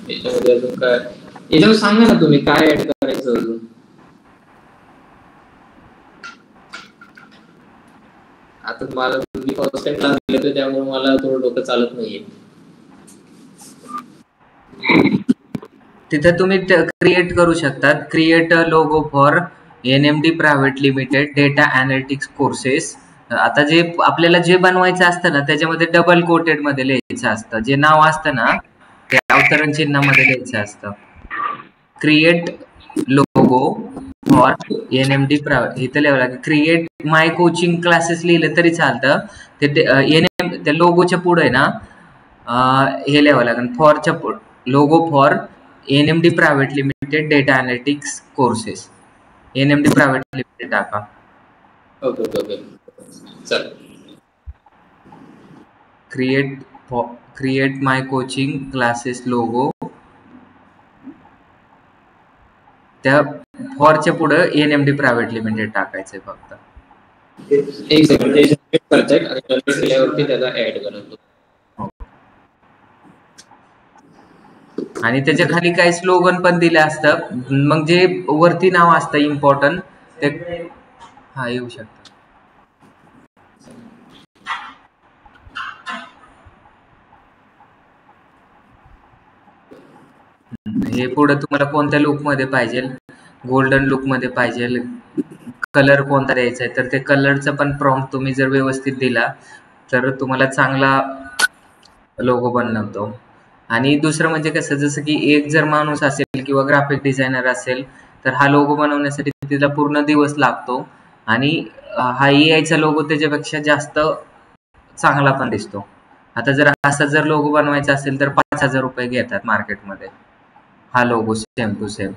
याच्यामध्ये अजून काय, याच्यामध्ये सांगा ना तुम्ही काय ऍड करायचं अजून. आता मला तुम्ही फर्स्ट टाइम क्लास घेतोय त्यामुळे मला थोडं डोकं चालत नाहीये. तिथे तुम्ही क्रिएट करू शकतात, create logo for NMD private limited data analytics courses. आता जे आपल्याला जे बनवायचं असतं ना त्याच्यामध्ये डबल कोटेड मध्ये लिहायचं असतं, जे नाव असतं ना ते अवतरण चिन्हामध्ये लिहायचं असतं. Create logo for NMD private इथं लिहावं लागेल. क्रिएट माय कोचिंग क्लासेस लिहिलं तरी चालतं. त्या लोगोच्या पुढे ना हे लिहावं लागेल, फॉरच्या पुढे logo for NMD private limited data analytics courses. NMD private limited टाका. ओके ओके ओके चल. क्रिएट माय कोचिंग क्लासेस लोगो, त्या फॉरच्या पुढे NMD प्रायव्हेट लिमिटेड टाकायचंय फक्त. एक सेकंड करताय केल्यावरती त्याला ऍड करतो. आणि त्याच्या खाली काही स्लोगन पण दिले असतं, मग जे वरती नाव असतं इम्पॉर्टंट ते हा येऊ शकतं. हे पुढे तुम्हाला कोणत्या लुक मध्ये पाहिजे, गोल्डन लुक मध्ये पाहिजे, कलर कोणता द्यायचा आहे, तर ते कलरचा पण प्रॉम्प्ट तुम्ही जर व्यवस्थित दिला तर तुम्हाला चांगला लोगो बनवतो. आणि दुसरं म्हणजे कसं, जसं की एक जर माणूस असेल किंवा ग्राफिक डिझायनर असेल तर हा लोगो बनवण्यासाठी तिला पूर्ण दिवस लागतो, आणि हा AI लोगो त्याच्यापेक्षा जास्त चांगला पण दिसतो. आता जर असा जर लोगो बनवायचा असेल तर 5,000 रुपये घेतात मार्केटमध्ये हा लोगो सेम टू सेम.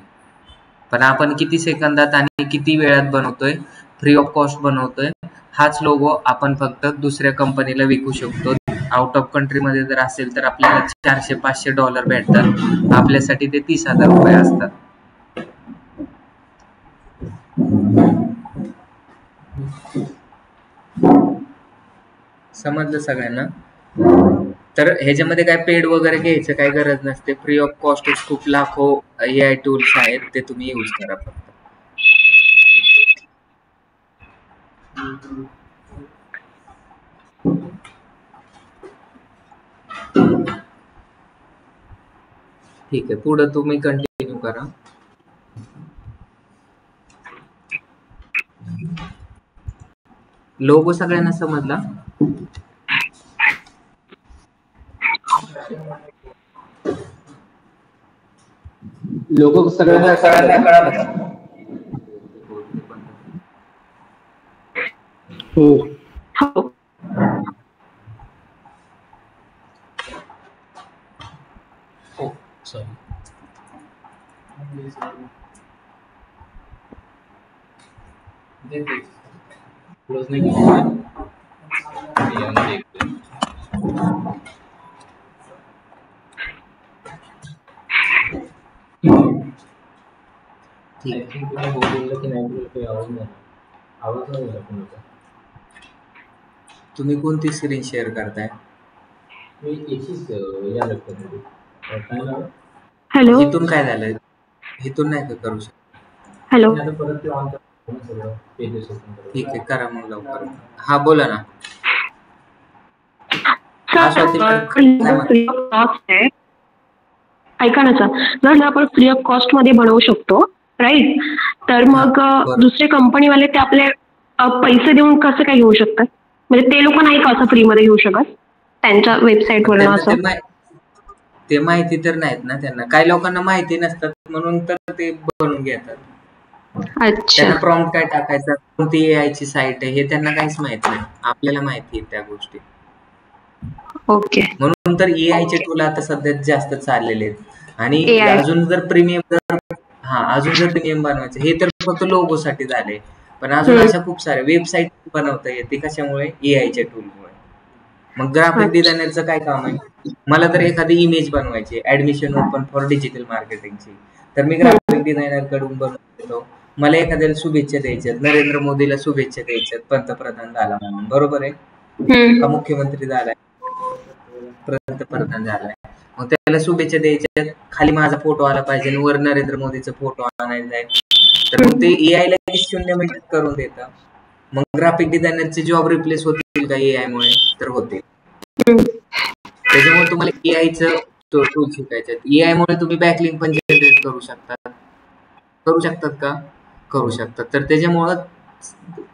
पण आपण किती सेकंदात आणि किती वेळात बनवतोय, फ्री ऑफ कॉस्ट बनवतोय. हाच लोगो आपण फक्त दुसऱ्या कंपनीला विकू शकतो. आउट ऑफ कंट्री मध्ये जर असेल तर आपल्याला $400-500 भेटतात, आपल्यासाठी ते 30,000 रुपये असतात. समजलं सगळ्यांना? तर ह्याच्यामध्ये काय पेड वगैरे घ्यायचं काही गरज नसते, फ्री ऑफ कॉस्ट खूप लाखो AI टूल्स आहेत, ते तुम्ही यूज करा फक्त. ठीक आहे, पुढे तुम्ही कंटिन्यू करा. लोगो सगळ्यांना समजला? लोगो सगळ्यांना कळालं? हो. सॉरी. क्लोज नाही केलं. तुम्ही कोणती स्क्रीन शेअर करताय? हॅलो, इथून काय झालं? इथून नाही का करू शकत? हॅलो, ठीक आहे, करा मग लवकर. हा बोला ना. ऐका ना सर, जर आपण फ्री ऑफ कॉस्ट मध्ये बनवू शकतो राईट, तर मग दुसरे कंपनीवाले ते आपले पैसे देऊन कसं काय घेऊ शकतात? म्हणजे ते लोक नाही का असं फ्री मध्ये घेऊ शकत त्यांच्या वेबसाईट वरून? असं ते माहिती तर नाहीत ना त्यांना, काही लोकांना माहिती नसतात म्हणून तर ते बनवून घेतात. त्यांना प्रॉम्प्ट काय टाकायचं, कोणती AI ची साईट आहे हे त्यांना काहीच माहित नाही, आपल्याला माहिती आहे त्या गोष्टी. ओके, म्हणून तर AI चे टूल आता सध्या जास्त चाललेले आहेत. आणि अजून जर प्रीमियम बनवायचं, हे तर फक्त लोगो साठी झाले, पण अजून अशा खूप साऱ्या वेबसाईट बनवता येते. कशामुळे? AI च्या टूलमुळे. मग ग्राफिक डिझायनरचं काय काम आहे? मला तर एखादी इमेज बनवायची, ऍडमिशन ओपन फॉर डिजिटल मार्केटिंगची, तर मी ग्राफिक डिझायनर कडून बनवतो. मला एखाद्याला शुभेच्छा द्यायच्यात, नरेंद्र मोदीला शुभेच्छा द्यायच्यात, पंतप्रधान झाला म्हणून, बरोबर आहे का? मुख्यमंत्री झालाय, पंतप्रधान झालाय, मग त्याला शुभेच्छा द्यायच्या, खाली माझा फोटो आला पाहिजे, वर नरेंद्र मोदीचा फोटो आणायचा आहे, तर मग ते एआय ला 0 मिनिटात करून देतं. मग ग्राफिक डिझायनरचे जॉब रिप्लेस होतील का एआय मुळे? तर होतील. त्याच्यामुळे तुम्हाला एआयचं टूल शिकायचं. एआय मुळे तुम्ही बॅकलिंक पण जनरेट करू शकतात. करू शकतात का? करू शकतात. तर त्याच्यामुळं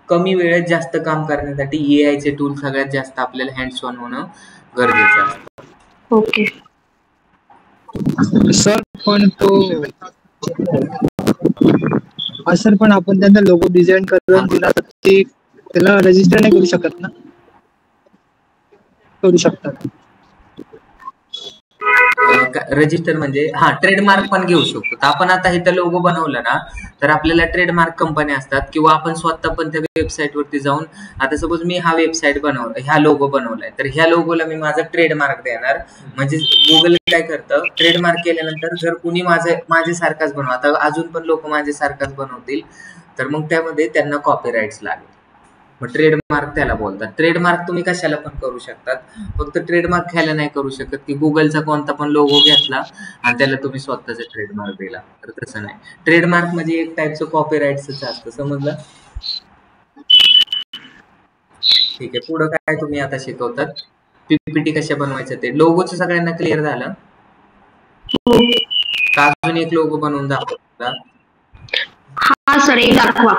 कमी वेळेत जास्त काम करण्यासाठी एआयचे टूल सगळ्यात जास्त आपल्याला हँड्स ऑन होणं गरजेचं असतं. ओके सर, पण तो सर पण आपण त्यांना लोगो डिझाईन करून दिला तर ते त्याला रजिस्टर नाही करू शकत ना? करू शकतात. रजिस्टर म्हणजे हा ट्रेडमार्क पण घेऊ शकतो. तर आपण आता इथं लोगो बनवलं ना, तर आपल्याला ट्रेडमार्क कंपन्या असतात, किंवा आपण स्वतः पण त्या वेबसाईट वरती जाऊन, आता सपोज मी हा वेबसाईट बनवला, ह्या लोगो बनवलाय, तर ह्या लोगोला मी माझा ट्रेडमार्क देणार. म्हणजे गुगल काय करतं, ट्रेडमार्क केल्यानंतर जर कुणी माझ्यासारखाच बनव, आता अजून पण लोक माझ्यासारखाच बनवतील, तर मग त्यामध्ये त्यांना कॉपीराइट्स लागेल. मग ट्रेडमार्क त्याला बोलतात. ट्रेडमार्क तुम्ही कशाला पण करू शकतात, फक्त ट्रेडमार्क ह्याला नाही करू शकत की गुगलचा कोणता पण लोगो घेतला आणि त्याला तुम्ही स्वतःचा ट्रेडमार्क दिला, तर तसं नाही. ट्रेडमार्क म्हणजे एक टाईपचं कॉपीराइट्सच असतं, समजलं? ठीक आहे, पुढं काय तुम्ही आता शिकवतात, पीपीटी कशा बनवायचं ते. लोगोचं सगळ्यांना क्लिअर झालं का? अजून एक लोगो बनवून दाखवता? हा सर, एक दाखवा.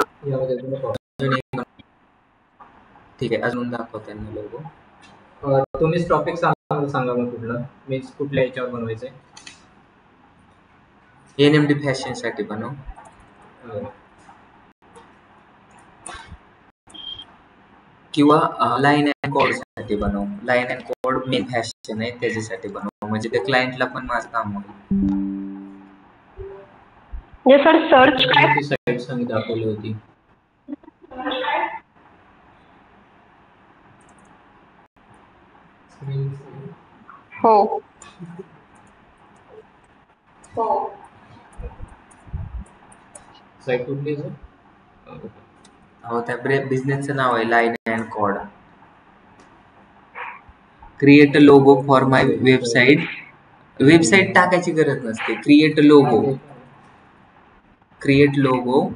ठीक आहे, अजून दाखवा त्यांना लोगो. तुम्हीच टॉपिक सांगा मग कुठलं, मी कुठल्या याच्यावर बनवायचंय. एनएमडी फॅशन साठी बनव, किंवा लाईन अँड कोड साठी बनव. Line and code main fashion आहे, त्याच्यासाठी बनव, म्हणजे त्या क्लायंटला पण माझं काम होईल. सर सर्च काय साईट सांगी दाखवली होती. हो साईट कुठली आहे? हो, त्या बिझनेसचं नाव आहे line and code. Create a logo for my website. Website टाकायची गरज नसते, क्रिएट लोगो. Create logo.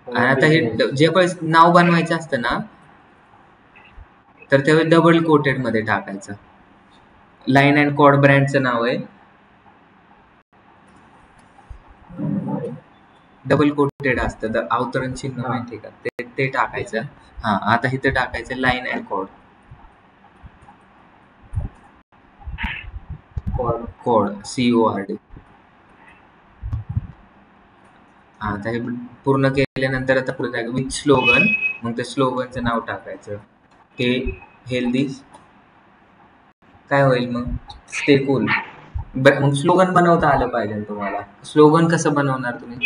आणि आता हे जे पण नाव बनवायचं असतं ना, तर त्यावेळी डबल कोटेड मध्ये टाकायचं. लाईन अँड कोड ब्रँडचं नाव आहे, डबल कोटेड असतं, तर अवतरण चिन्ह माहिती का, ते टाकायचं. हा, आता इथं टाकायचं line and code. Code CORD. हा, आता हे पूर्ण केल्यानंतर आता पुढे विथ स्लोगन, मग त्या स्लोगनचं नाव टाकायचं. हे हेल्दी काय होईल मग, स्टे कूल. मग स्लोगन बनवता आलं पाहिजे तुम्हाला. स्लोगन कसं बनवणार तुम्ही?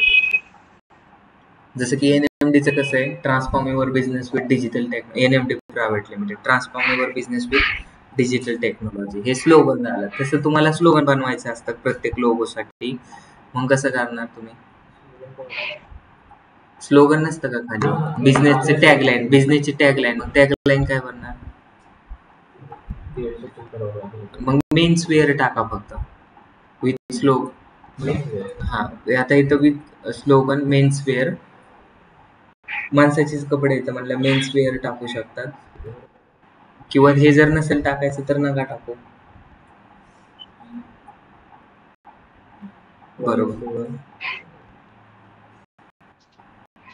जसं की एनएमडीचं कसं आहे, transform your business with digital technology. NMD private limited, transform your business with digital technology, हे स्लोगन झालं. तसं तुम्हाला स्लोगन बनवायचं असतं प्रत्येक लोगोसाठी. मग कसं करणार तुम्ही? स्लोगन नसतं का खाली, बिझनेसचे टॅगलाईन, बिझनेसची टॅगलाईन. मग टॅगलाईन काय बनणार? मग मेन्स वेअर टाका फक्त विथ स्लोगन. हा, आता इथं विथ स्लोगन मेन्स वेअर, माणसाचेच कपडे येतं म्हणलं, मेन्स वेअर टाकू शकतात. किंवा हे जर नसेल टाकायचं तर नका टाकू. बरोबर.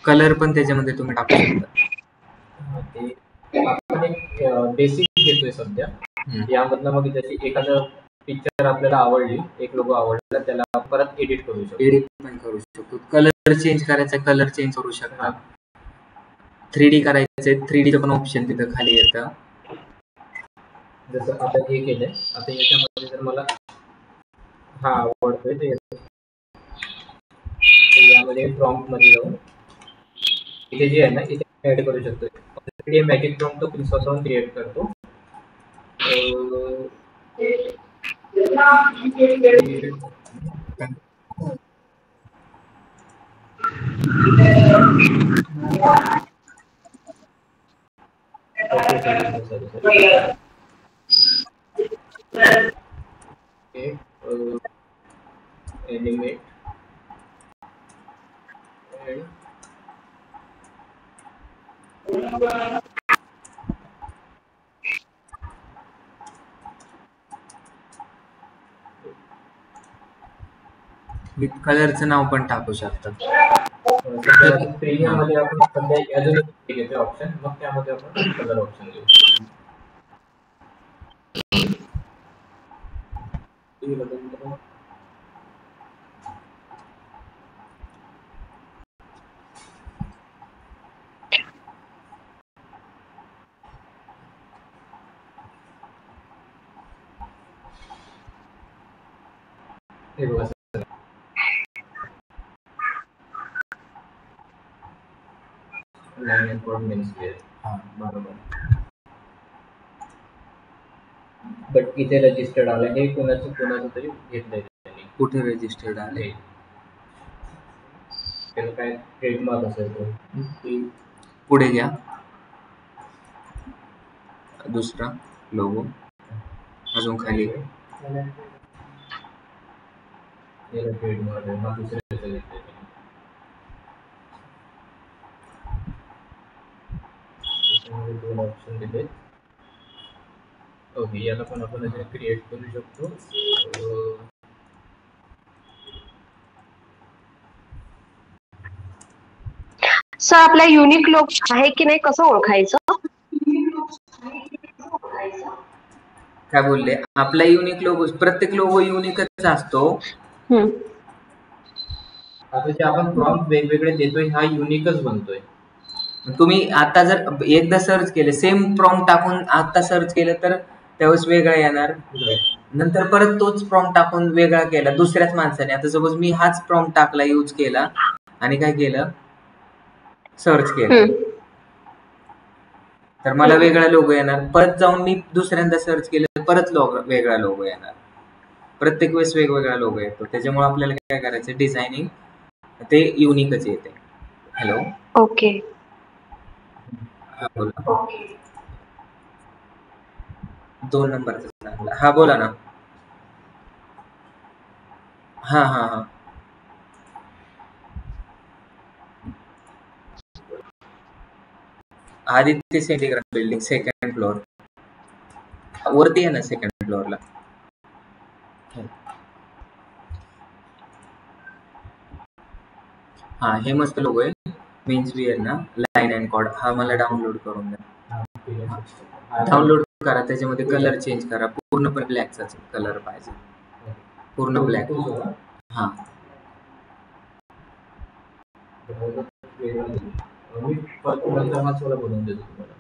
कलर पण त्याच्यामध्ये तुम्ही टाकू शकता. आपण एक बेसिक घेतोय सध्या, यामधनं मग त्याची एखादं पिक्चर आपल्याला आवडली, एक लोगो आवडला, त्याला परत एडिट करू शकतो. एडिट पण करू शकतो. कलर चेंज करायचा, कलर चेंज करू शकता. 3D करायचंय, 3Dचं पण ऑप्शन तिथं खाली येतं. जसं आता हे केलंय, आता याच्यामध्ये जर मला हा आवडतोय ते यामध्ये प्रॉम्प्ट मध्ये जाऊन इथे जे आहे ना, इथे ऍड करू शकतो. मॅजिक प्रॉम्प्ट तो स्वतःहून क्रिएट करतो. एनिमेट विथ कलरचं नाव पण टाकू शकता. प्रीमियम मध्ये आपण सध्या अजून एक घेतो ऑप्शन, मग त्यामध्ये आपण कलर ऑप्शन घेऊ. हे बघा line and code mens wear. बरोबर. बट इथे रजिस्टर्ड आलं, हे कोणाचं तरी घेतलंय त्यांनी. कुठे रजिस्टर्ड आले? त्याला काय ट्रेडमार्क असेल तो. पुढे घ्या, दुसरा लोगो अजून खाली. ट्रेडमार्क आहे, हा दुसऱ्याचं घेतलंय. दोन ऑप्शन दिले. ओके, याला पण आपण क्रिएट करू शकतो. सर आपला युनिक लोगो आहे की नाही कसं ओळखायचं? काय बोलले? आपला युनिक लोगो, प्रत्येक लोगो युनिकच असतो. आता जे आपण प्रॉम्प्ट वेगवेगळे देतोय हा युनिकच बनतोय. तुम्ही आता जर एकदा सर्च केले, सेम प्रॉम्प्ट टाकून आता सर्च केलं तर त्यावेळेस वेगळा येणार. नंतर परत तोच प्रॉम्प्ट टाकून वेगळा केला दुसऱ्याच माणसाने. आता सपोज मी हाच प्रॉम्प्ट टाकला, यूज केला आणि काय केलं, सर्च केलं, तर मला वेगळा लोगो येणार. परत जाऊन मी दुसऱ्यांदा सर्च केलं, परत वेगळा लोगो येणार. प्रत्येक वेळेस वेगवेगळा लोगो येतो. त्याच्यामुळे आपल्याला काय करायचं, डिझायनिंग ते युनिकच येते. Hello, okay. हा बोला. 2 नंबरचा चांगला. हा बोला ना. हा हा हा आदित्य सेंटिग्राम बिल्डिंग, 2nd फ्लोअर वरती आहे ना, 2nd फ्लोअरला. हा, हे मस्त लोगो आहे. मेन्स वेअर ना, लाईन अँड कॉर्ड. हा मला डाउनलोड करून द्या. डाउनलोड करा, त्याच्यामध्ये कलर चेंज करा. पूर्णपणे ब्लॅकचा कलर पाहिजे, पूर्ण ब्लॅक. हा, बनवून देतो तुम्हाला,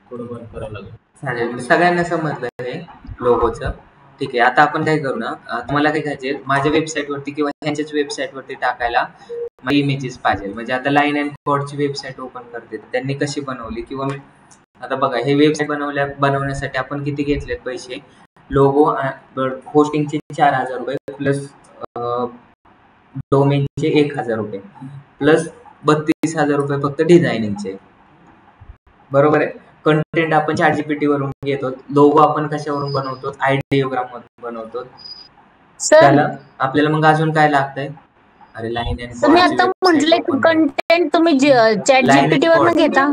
थोडं बंद करावं लागेल. चालेल. सगळ्यांना समजलं हे लोगोचं. ठीक आहे. आता आपण काय करू ना, तुम्हाला काय करायचे, माझ्या वेबसाईटवरती किंवा ह्यांच्याच वेबसाईटवरती टाकायला मला इमेजेस पाहिजे. म्हणजे आता लाईन अँड कॉर्डची वेबसाईट ओपन करते, त्यांनी कशी बनवली, किंवा आता बघा हे वेबसाईट बनवण्यासाठी आपण किती घेतलेत पैसे. लोगो होस्टिंगचे 4,000 रुपये प्लस डोमेनचे 1,000 रुपये प्लस 32,000 रुपये फक्त डिझायनिंगचे. बरोबर आहे. कंटेंट आपण ChatGPT वरून घेतो. लोगो आपण कशावरून बनवतो, आयडिओग्राम मधून बनवतो. त्याला आपल्याला मग अजून काय लागतंय, अरे लाईन अँड कॉर्ड. तुम्ही आता म्हटले कंटेंट तुम्ही ChatGPT वरून घेता,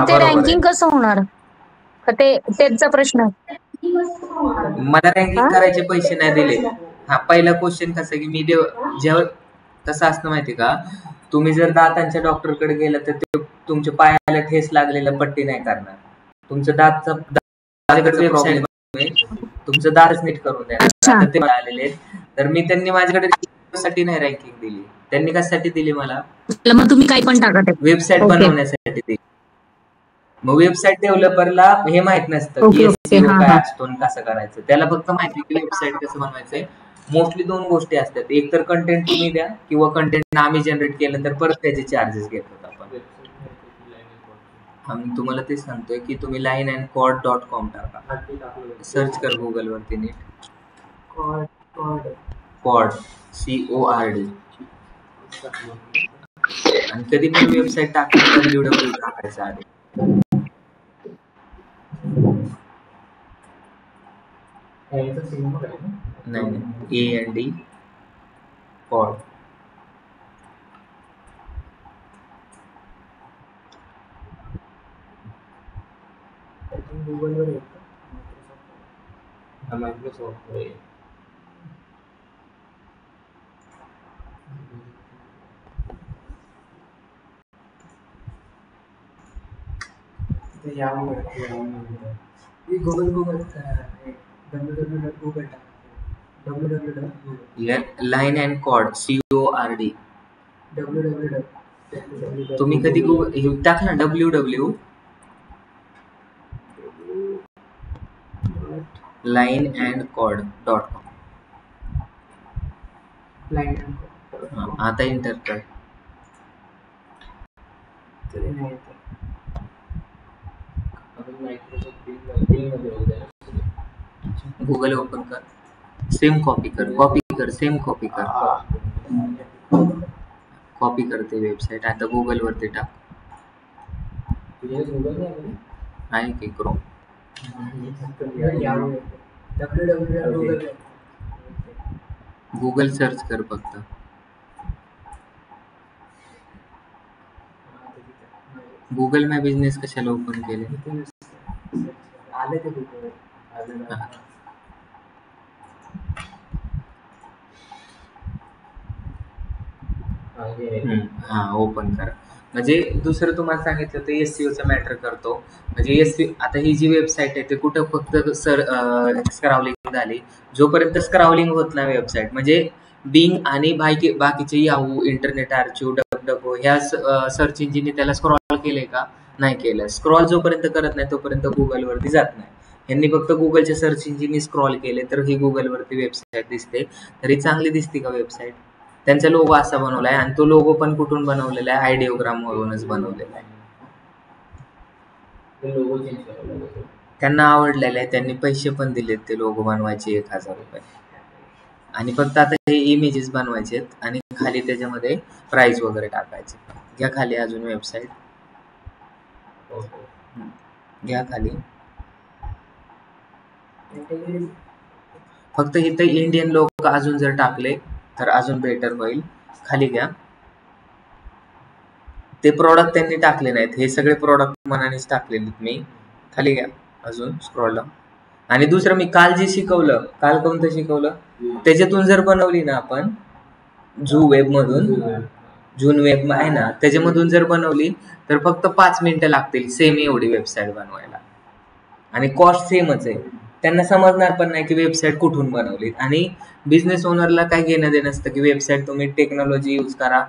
ते रँकिंग कसं होणार? ते त्याचा प्रश्न. मला रँकिंग करायचे पैसे नाही दिले. हा, पहिला क्वेश्चन कसा की मी जेव्हा कसं असतं माहिती का, तुम्ही जर दातांच्या डॉक्टरकडे गेलं तर ते तुमच्या पायाला ठेस लागलेला पट्टी नाही करणार. तुमचं वेबसाईट तुमचं दातच नीट करून द्यायला ते आलेले. तर मी त्यांनी माझ्याकडे साठी नाही रँकिंग दिली, त्यांनी कशासाठी दिली मला, मग तुम्ही काय पण टाका, वेबसाईट बनवण्यासाठी दिली. मग वेबसाईट डेव्हलपरला हे माहित नसतं की SEO काय असतो आणि कसं करायचं. त्याला फक्त माहिती की वेबसाईट कसं बनवायचंय. मोस्टली 2 गोष्टी असतात, एक तर कंटेंट तुम्ही द्या किंवा कंटेंट आम्ही जनरेट केलं तर परत त्याचे चार्जेस घेतो आपण. आम्ही तुम्हाला तेच सांगतोय की तुम्ही lineandcord.com टाका, सर्च कर गुगल वरती नीट. Cord CORD. आणि कधी पण वेबसाईट टाकताना www टाकायचं आधी. यांचा सिम्बॉल आहे ना? नाही AND कॉड. गुगलवर येतं मायक्रोसॉफ्ट आहे. Line and cord CORD. तुम्ही कधी गुगल टाक ना www lineandcord.com. आता एंटर कर. मायक्रोसॉफ्ट गुगल ओपन कर, सेम कॉपी कर, सेम कॉपी करते वेबसाईट. आता गुगल वरती टाक. तुझ्या गुगल आहे की क्रोम. गुगल सर्च कर फक्त. गुगल मॅ बिझनेस कशाला ओपन केले? हा ओपन करा. म्हणजे दुसरं तुम्हाला सांगितलं तर SEOचा मॅटर करतो. म्हणजे SEO आता ही जी वेबसाईट आहे ते कुठं फक्त स्क्रावलिंग झाली. जोपर्यंत स्क्रावलिंग होत नाही वेबसाईट, म्हणजे बिंग आणि बाकीचे याहू, इंटरनेट आर्चिव्ह, डकडको ह्या सर्च इंजिनने त्याला स्क्रॉल केले का? नाही केलं. स्क्रॉल जोपर्यंत करत नाही तोपर्यंत गुगलवरती जात नाही. यांनी फक्त गुगलच्या सर्च इंजिनने स्क्रॉल केले तर ही गुगलवरती वेबसाईट दिसते. तरी चांगली दिसते का वेबसाईट? त्यांचा लोगो असा बनवलाय आणि तो लोगो पण कुठून बनवलेला आहे? आयडिओग्राम वरूनच बनवलेला आहे. त्यांना आवडलेलं आहे, त्यांनी पैसे पण दिलेत ते लोगो बनवायचे 1000 रुपये. आणि फक्त आता हे इमेजेस बनवायचे आहेत आणि खाली त्याच्यामध्ये प्राइस वगैरे टाकायचे. घ्या खाली अजून वेबसाईट घ्या खाली. फक्त इथं इंडियन लोक अजून जर टाकले तर अजून बेटर होईल. खाली घ्या. ते प्रॉडक्ट त्यांनी टाकले नाहीत, हे सगळे प्रॉडक्ट मनानेच टाकलेले मी. खाली घ्या अजून स्क्रॉल डाऊन. आणि दुसरं मी काल जे शिकवलं, काल कोणतं शिकवलं त्याच्यातून जर बनवली ना आपण जून वेब आहे ना, त्याच्यामधून जर बनवली तर फक्त 5 मिनिटं लागतील सेम एवढी वेबसाईट बनवायला. आणि कॉस्ट सेमच आहे. त्यांना समजणार पण नाही की वेबसाईट कुठून बनवली. आणि बिझनेस ओनरला काय घेणं देणं असतं की वेबसाईट तुम्ही टेक्नॉलॉजी यूज करा,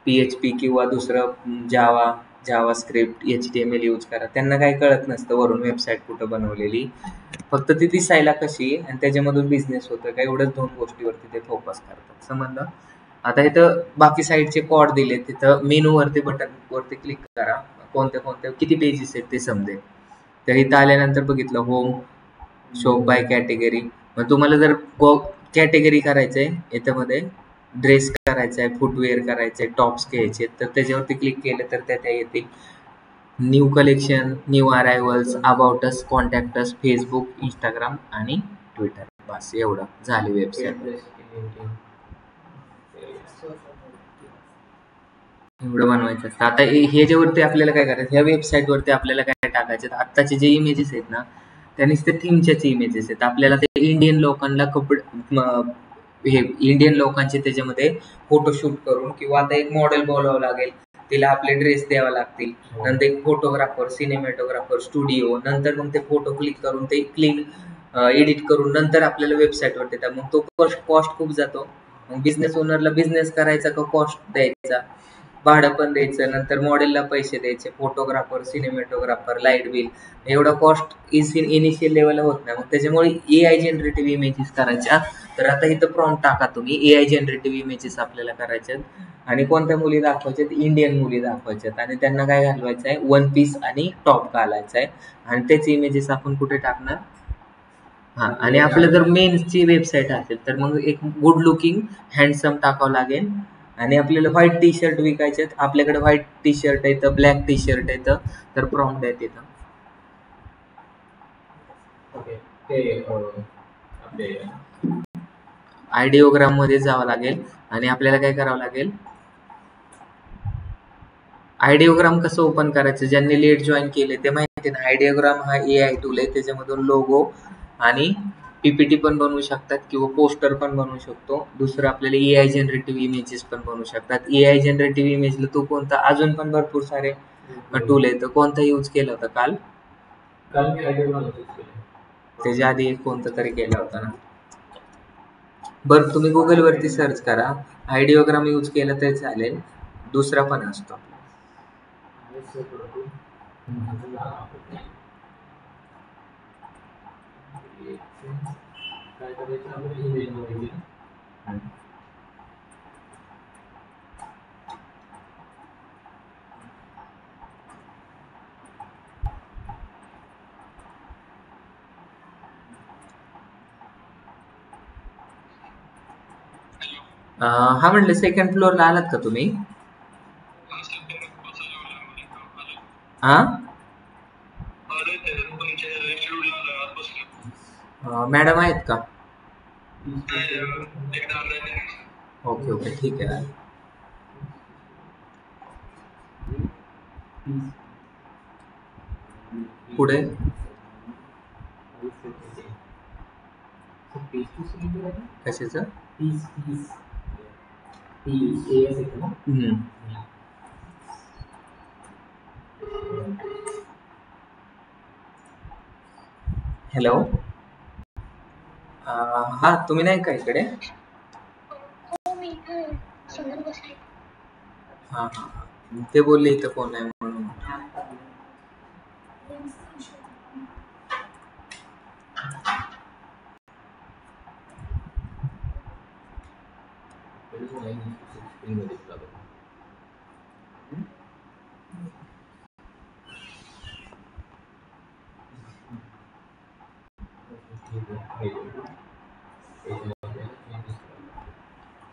PHP किंवा दुसरं जावा स्क्रिप्ट, HTML यूज करा. त्यांना काही कळत नसतं वरून वेबसाईट कुठं बनवलेली, फक्त ती दिसायला कशी आणि त्याच्यामधून बिझनेस होतं का, एवढंच 2 गोष्टीवरती ते फोकस करतात. समजलं? आता इथं बाकी साईडचे कॉड दिले, तिथं मेनू वरती बटन वरती क्लिक करा. कोणत्या किती पेजेस आहेत ते समजेल. तर इथं आल्यानंतर बघितलं होम, शॉप बाय कॅटेगरी. मग तुम्हाला जर कॅटेगरी करायचंय, याच्यामध्ये ड्रेस करायचा आहे, फुटवेअर करायचे, टॉप्स घ्यायचे, तर त्याच्यावरती क्लिक केलं तर त्या येतील new collection, new arrivals, about us, contact us, Facebook, Instagram आणि ट्विटर. बस एवढं झाली वेबसाईट. एवढं बनवायचं असतं. आता ह्याच्यावरती आपल्याला काय करायचं, ह्या वेबसाईटवरती आपल्याला काय टाकायचे, आत्ताचे जे इमेजेस आहेत ना त्यांनीच ते थीमच्याच इमेजेस आहेत. आपल्याला ते इंडियन लोकांना हे इंडियन लोकांचे त्याच्यामध्ये फोटोशूट करून किंवा आता एक मॉडेल बोलावं लागेल, तिला आपले ड्रेस द्यावा लागतील, नंतर एक फोटोग्राफर, सिनेमॅटोग्राफर, स्टुडिओ, नंतर मग ते फोटो क्लिक करून ते क्लीन एडिट करून नंतर आपल्याला वेबसाईटवर देतात. मग तो कॉस्ट खूप जातो. मग बिझनेस ओनरला बिझनेस करायचा का कॉस्ट द्यायचा, भाडं पण द्यायचं, नंतर मॉडेलला पैसे द्यायचे, फोटोग्राफर, सिनेमॅटोग्राफर, लाईट बिल, एवढा कॉस्ट इनिशियल लेवलला होत नाही. मग त्याच्यामुळे AI जनरेटिव्ह इमेजेस करायच्या. तर आता इथं प्रॉम्प्ट टाका तुम्ही, AI जनरेटिव्ह इमेजेस आपल्याला करायच्यात. आणि कोणत्या मुली दाखवायच्यात? इंडियन मुली दाखवायच्यात. आणि त्यांना काय घालवायचं आहे? 1 पीस आणि टॉप घालायचा आहे. आणि त्याचे इमेजेस आपण कुठे टाकणार? हां, आणि आपलं जर मेन्सची वेबसाईट असेल तर मग एक गुड लुकिंग हँडसम टाकावं लागेल. आणि आपल्याला व्हाईट टी शर्ट विकायचे आहेत. आपल्याकडे व्हाईट टी शर्ट येतं, ब्लॅक टी शर्ट येतं, तर प्रॉम्प्ट आहे तिथं. ओके. ते आयडिओग्राम मध्ये जावं लागेल आणि आपल्याला काय करावं लागेल, आयडिओग्राम कसं ओपन करायचं, ज्यांनी लेट जॉईन केले ते माहिती ना. आयडिओग्राम हा AI टूल आहे, त्याच्यामधून लोगो आणि पीपीटी पण बनवू शकतात किंवा पोस्टर पण बनवू शकतो. दुसरं आपल्याला AI जनरेटिव्ह इमेजेस पण बनवू शकतात. AI जनरेटिव्ह इमेजला तू कोणता, अजून पण भरपूर सारे टूल आहे, तर कोणता यूज केला होता काल? मी आयडिओग्राम यूज केला. त्याच्या आधी एक कोणता तरी केला होता ना. बरं तुम्ही गुगल वरती सर्च करा, आयडिओग्राम यूज केला तरी चालेल, दुसरा पण असतो. काय करायचं आपण इमेज मध्ये हा म्हटलं सेकंड फ्लोअरला आलात का तुम्ही? हा मॅडम आहेत का? ओके ओके ठीक आहे. पुढे कशाचं? हॅलो, हा तुम्ही नाही का इकडे? हा हा, ते बोलले इथं कोण आहे म्हणून.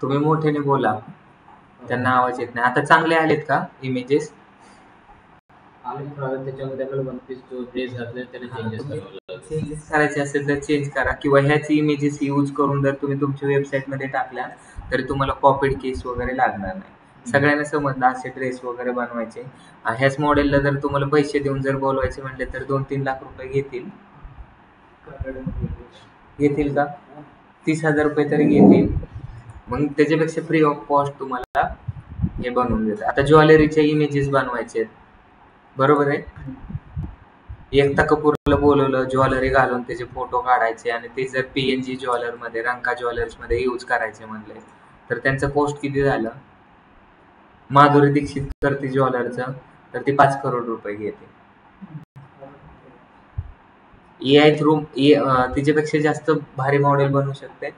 तुम्ही मोठ्याने बोला, त्यांना आवाज येत नाही. आता चांगले आलेत का इमेजेस? त्याच्यामध्ये आपल्याला वन पीस जो ड्रेस घातलाय त्याला चेंजेस करायचे असेल तर चेंज करा, किंवा ह्याच इमेजेस यूज करून जर तुम्ही तुमच्या वेबसाईट मध्ये टाकल्या तरी तुम्हाला कॉपीड केस वगैरे लागणार नाही. सगळ्यांना समजलं असे ड्रेस वगैरे बनवायचे. ह्याच मॉडेलला जर तुम्हाला पैसे देऊन जर बोलवायचे म्हटले तर 2-3 लाख रुपये घेतील का? 30,000 रुपये तरी घेतील. मग त्याच्यापेक्षा फ्री ऑफ कॉस्ट तुम्हाला हे बनवून देतात. आता ज्वेलरीचे इमेजेस बनवायचे आहेत, बरोबर आहे. एकता कपूरला बोलवलं, ज्वेलरी घालून त्याचे फोटो काढायचे आणि ते जर PNG ज्वेलर मध्ये, रंका ज्वेलर्स मध्ये यूज करायचे म्हणले तर त्यांचं कॉस्ट किती झालं? माधुरी दीक्षित करते ज्वेलरचं तर ती 5 करोड रुपये घेते. AI थ्रू तिच्यापेक्षा जास्त भारी मॉडेल बनवू शकते,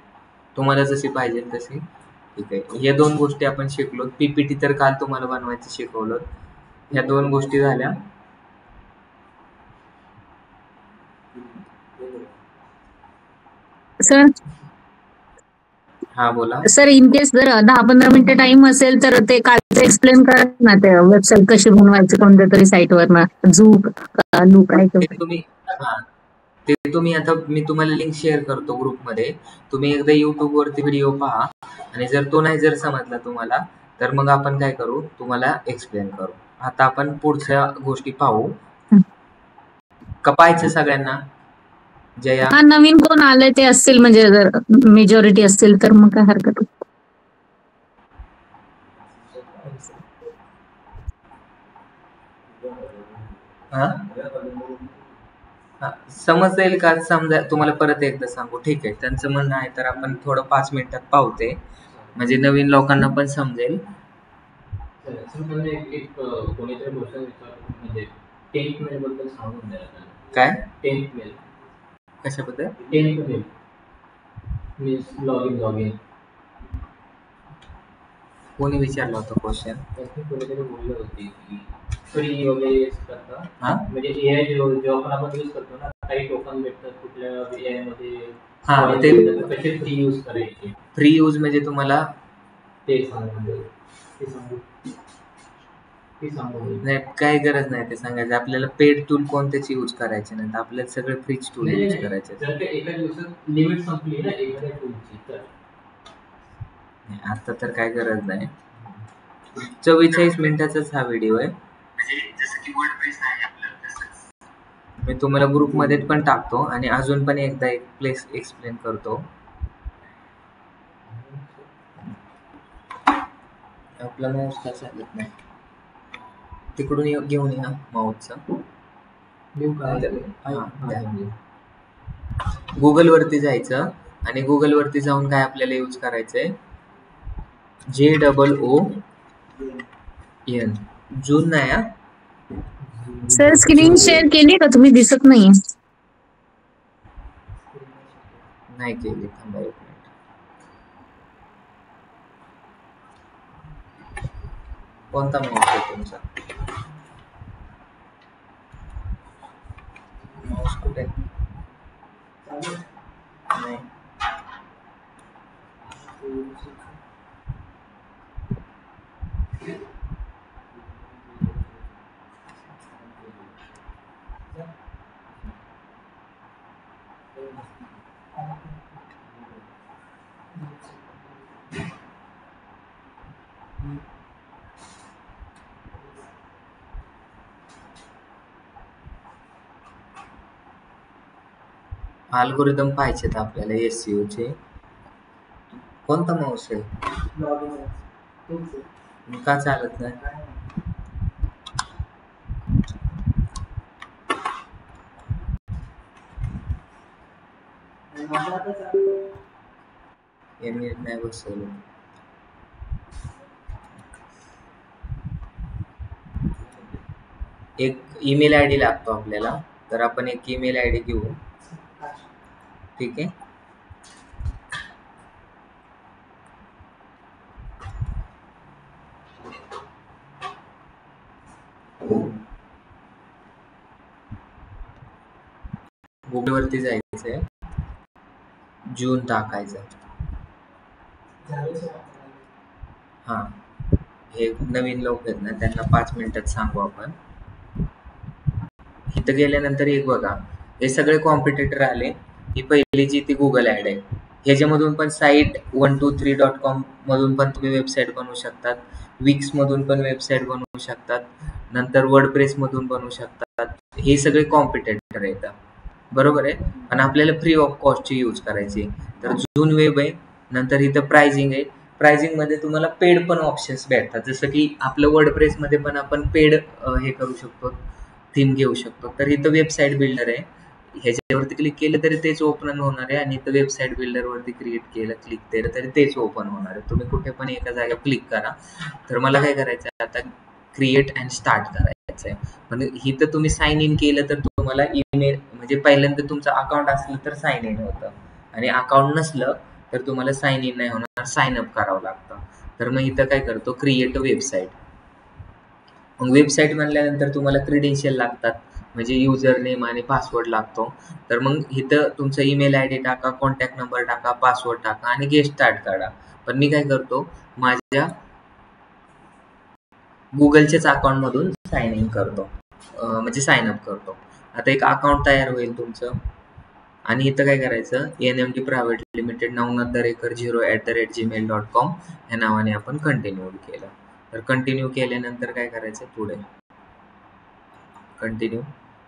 तुम्हाला जशी पाहिजे तशी. ठीक आहे, या 2 गोष्टी आपण शिकलो. पीपीटी तर काल तुम्हाला बनवायचं शिकवलं, ह्या 2 गोष्टी झाल्या. सर हा बोला सर, इन केस जर 10-15 मिनिटं टाइम असेल तर ते कालचं एक्सप्लेन करा ना, ते वेबसाईट कशी बनवायची कोणत्या तरी साईटवर ना, लूक काय ते तुम्ही आता मी तुम्हाला लिंक शेअर करतो ग्रुपमध्ये, तुम्ही एकदा YouTube वरती व्हिडिओ पहा आणि जर तो नाही जर समजला तुम्हाला तर मग आपण काय करू, तुम्हाला एक्सप्लेन करू. आता आपण पुढच्या गोष्टी पाहू. कपायचं सगळ्यांना. जया, हा, नवीन कोण आलंय ते असतील, म्हणजे जर मेजॉरिटी असतील तर मग काय हरकत. समजेल का? समजा तुम्हाला परत एकदा सांगू, ठीक आहे. त्यांचं म्हणणं आहे तर आपण थोडं 5 मिनिटात पाहते, म्हणजे नवीन लोकांना पण समजेल. कोणीतरी गोष्ट म्हणजे 10th मेल बद्दल सांगून द्या. काय 10th मेल? कशाबद्दल? 10th mail means login. कोणी विचारला होता क्वेश्चन? कोणीतरी बोललं होते की फ्री वगैरे करता, म्हणजे AI जेव्हा पण आपण यूज करतो ना, काही टोकन भेटतात कुठल्या AI मध्ये, ते कसे फ्री यूज करायचे. फ्री यूज म्हणजे तुम्हाला ते सांगू. ते सांगू. नाही, काही गरज नाही ते सांगायचं. आपल्याला पेड टूल कोणत्याच यूज करायचे नाही, आपल्याला सगळे फ्रीच टूल यूज करायचे. जर का एका दिवसात लिमिट संपली ना एखाद्या टूलची तर आता तर काय गरज नाही. 44 मिनिटाचाच हा व्हिडिओ आहे. मी तुम्हाला ग्रुपमध्ये पण टाकतो आणि अजून पण एकदा एक प्लेस एक्सप्लेन करतो. आपला माऊस का चालत नाही, तिकडून घेऊन या माऊसचा. गुगल वरती जायचं आणि गुगल वरती जाऊन काय आपल्याला यूज करायचंय, JOON. जून नाही सर स्क्रीन शेअर केली का तुम्ही? दिसत नाहीये. नाही केली, थांबा 1 मिनिट. कोणता माऊस आहे तुमचा? माऊस कुठे? नाही, अल्गोरिदम पाहिजेत आपल्याला SEO चे. कोणता माऊस आहे? का चालत नाही? नीट नाही बसवलं. एक ईमेल ID लागतो आपल्याला, तर आपण एक ईमेल ID घेऊ. ठीक आहे. गुगल वरती जायचंय, जून टाकायचं. हा, हे नवीन लोक आहेत ना, त्यांना 5 मिनिटात सांगू आपण. इथं गेल्यानंतर एक बघा, हे सगळे कॉम्पिटिटर आले. ही पहिली जी ती गुगल ऍड आहे. ह्याच्यामधून पण साईट 123.com मधून पण तुम्ही वेबसाईट बनवू शकतात. विक्स मधून पण वेबसाईट बनवू शकतात. नंतर वर्डप्रेस मधून बनवू शकतात. हे सगळे कॉम्पिटिटर आहेत, बरोबर आहे. आणि आपल्याला फ्री ऑफ कॉस्टची यूज करायची. तर जून वेब आहे. नंतर इथं प्राइसिंग आहे. प्राइसिंग मध्ये तुम्हाला पेड पण ऑप्शन्स भेटतात, जसं की आपलं वर्डप्रेस मध्ये पण आपण पेड हे करू शकतो, थीम घेऊ शकतो. तर इथं वेबसाईट बिल्डर आहे, ह्याच्यावरती क्लिक केलं तरी तेच ओपन होणार आहे. आणि इथं वेबसाईट बिल्डर वरती क्लिक केलं तरी तेच ओपन होणार आहे. तुम्ही कुठे पण एका जागेवर क्लिक करा. तर मला काय करायचं आहे आता, क्रिएट अँड स्टार्ट करायचं आहे. म्हणजे इथं तुम्ही साइन इन केलं तर तुम्हाला ईमेल, म्हणजे पहिल्यांदा तुमचं अकाउंट असलं तर साइन इन होतं, आणि अकाउंट नसलं तर तुम्हाला साइन इन नाही होणार, साइन अप करावं लागतं. तर मग इथं काय करतो, क्रिएट अ वेबसाईट. मग वेबसाईट म्हणल्यानंतर तुम्हाला क्रेडेन्शियल लागतात, म्हणजे युजर नेम आणि पासवर्ड लागतो. तर मग इथं तुमचं ईमेल ID टाका, कॉन्टॅक्ट नंबर टाका, पासवर्ड टाका आणि गेट स्टार्ट करा. पण मी काय करतो, माझ्या गुगलच्याच अकाउंटमधून साइन इन करतो, म्हणजे साइन अप करतो. आता एक अकाउंट तयार होईल तुमचं, आणि इथं काय करायचं, NMD प्रायव्हेट लिमिटेड 99010@gmail.com ह्या नावाने आपण कंटिन्यू केलं. तर कंटिन्यू केल्यानंतर काय करायचं, पुढे कंटिन्यू.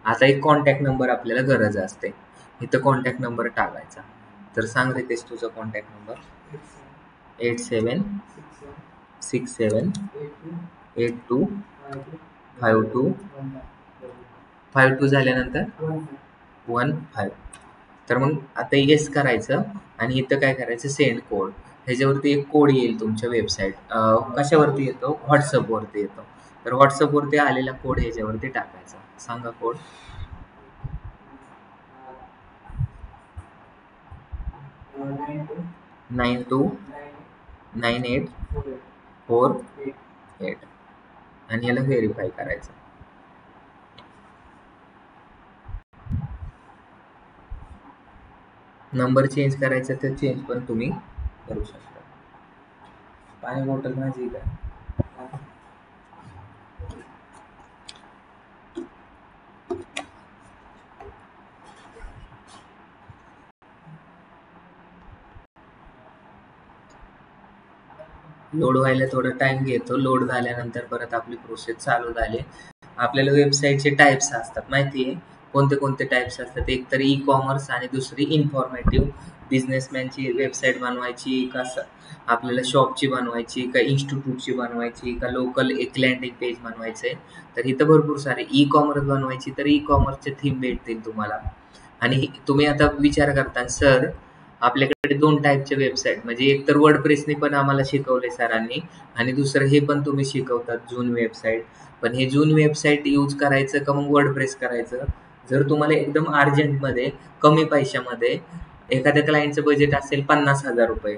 आता एक कॉन्टॅक्ट नंबर आपल्याला गरज असते, इथं कॉन्टॅक्ट नंबर टाकायचा. तर सांग रितेश तुझा कॉन्टॅक्ट नंबर. 8767825252 झाल्यानंतर 15. तर मग आता येस करायचं आणि इथं काय करायचं, सेंड कोड. ह्याच्यावरती एक कोड येईल तुमच्या वेबसाईट, कशावरती येतो, व्हॉट्सअपवरती येतो. तर व्हॉट्सअपवरती आलेला कोड ह्याच्यावरती टाकायचा. सांगा कोड. 929848 आणि याला व्हेरीफाय करायचं. नंबर चेंज करायचा तर चेंज पण तुम्ही करू शकता. पाणी बॉटल माझी काय. लोड व्हायला थोडा टाइम घेतो. लोड झाल्यानंतर परत आपली प्रोसेस चालू झाली. आपल्याला वेबसाईटचे टाइप्स असतात माहिती आहे, कोणते कोणते टाइप्स असतात. एक तर ई कॉमर्स आणि दुसरी इन्फॉर्मेटिव्ह. बिझनेसमॅनची वेबसाईट बनवायची का आपल्याला शॉपची बनवायची का इन्स्टिट्यूटची बनवायची का लोकल एक लँडिंग पेज बनवायचं आहे. तर इथं भरपूर सारे ई कॉमर्स बनवायची तर ई कॉमर्सचे थीम भेटतील तुम्हाला. आणि तुम्ही आता विचार करता सर आपल्याकडे 2 टाईपचे वेबसाईट, म्हणजे एक तर वर्डप्रेसने पण आम्हाला शिकवले सरांनी आणि दुसरं हे पण तुम्ही शिकवतात जून वेबसाईट. पण हे जून वेबसाईट यूज करायचं का मग वर्डप्रेस करायचं? जर तुम्हाला एकदम अर्जंटमध्ये कमी पैशामध्ये एखाद्या क्लायंटचं बजेट असेल 50,000 रुपये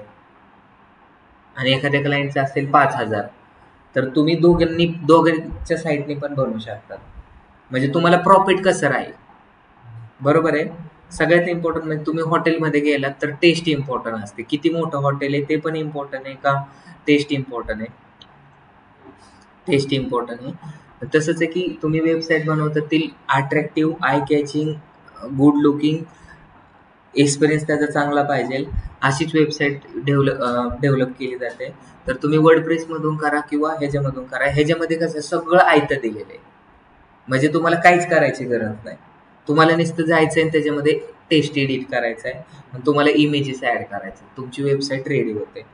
आणि एखाद्या क्लायंटचं असेल 5,000, तर तुम्ही दोघांच्या साईटने पण बनवू शकतात. म्हणजे तुम्हाला प्रॉफिट कसं राहील, बरोबर आहे. सगळ्यात इम्पॉर्टंट म्हणजे तुम्ही हॉटेलमध्ये गेलात तर टेस्ट इम्पॉर्टंट असते. किती मोठं हॉटेल आहे ते पण इम्पॉर्टंट आहे का टेस्ट इम्पॉर्टंट आहे? टेस्ट इम्पॉर्टंट आहे. तसंच आहे की तुम्ही वेबसाईट बनवतात attractive, I catching, good looking, experience त्याचा चांगला पाहिजे अशीच वेबसाईट डेव्हलप केली जाते. तर तुम्ही वर्डप्रेसमधून करा किंवा ह्याच्यामधून करा. ह्याच्यामध्ये कसं सगळं आयतं दिलेलं आहे, म्हणजे तुम्हाला काहीच करायची गरज नाही. तुम्हाला नुसतं जायचं आहे त्याच्यामध्ये टेस्ट एडिट करायचं आहे आणि तुम्हाला इमेजेस ॲड करायचे, तुमची वेबसाईट रेडी होते.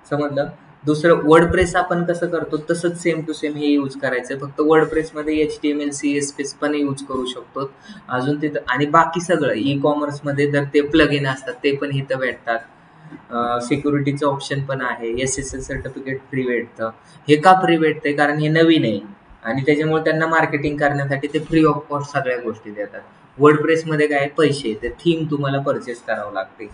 समजलं? दुसरं वर्डप्रेस आपण कसं करतो तसंच सेम टू सेम हे यूज करायचं. फक्त वर्डप्रेसमध्ये HTML CSS पण यूज करू शकतो अजून तिथं. आणि बाकी सगळं ई कॉमर्समध्ये जर ते प्लग इन असतात ते पण इथं भेटतात. सिक्युरिटीचं ऑप्शन पण आहे. SSL सर्टिफिकेट फ्री भेटतं. हे का फ्री भेटतंय? कारण हे नवीन आहे आणि त्याच्यामुळे त्यांना मार्केटिंग करण्यासाठी ते फ्री ऑफ कॉस्ट सगळ्या गोष्टी देतात. वर्डप्रेसमध्ये काय पैसे, ते थीम तुम्हाला परचेस करावं लागते.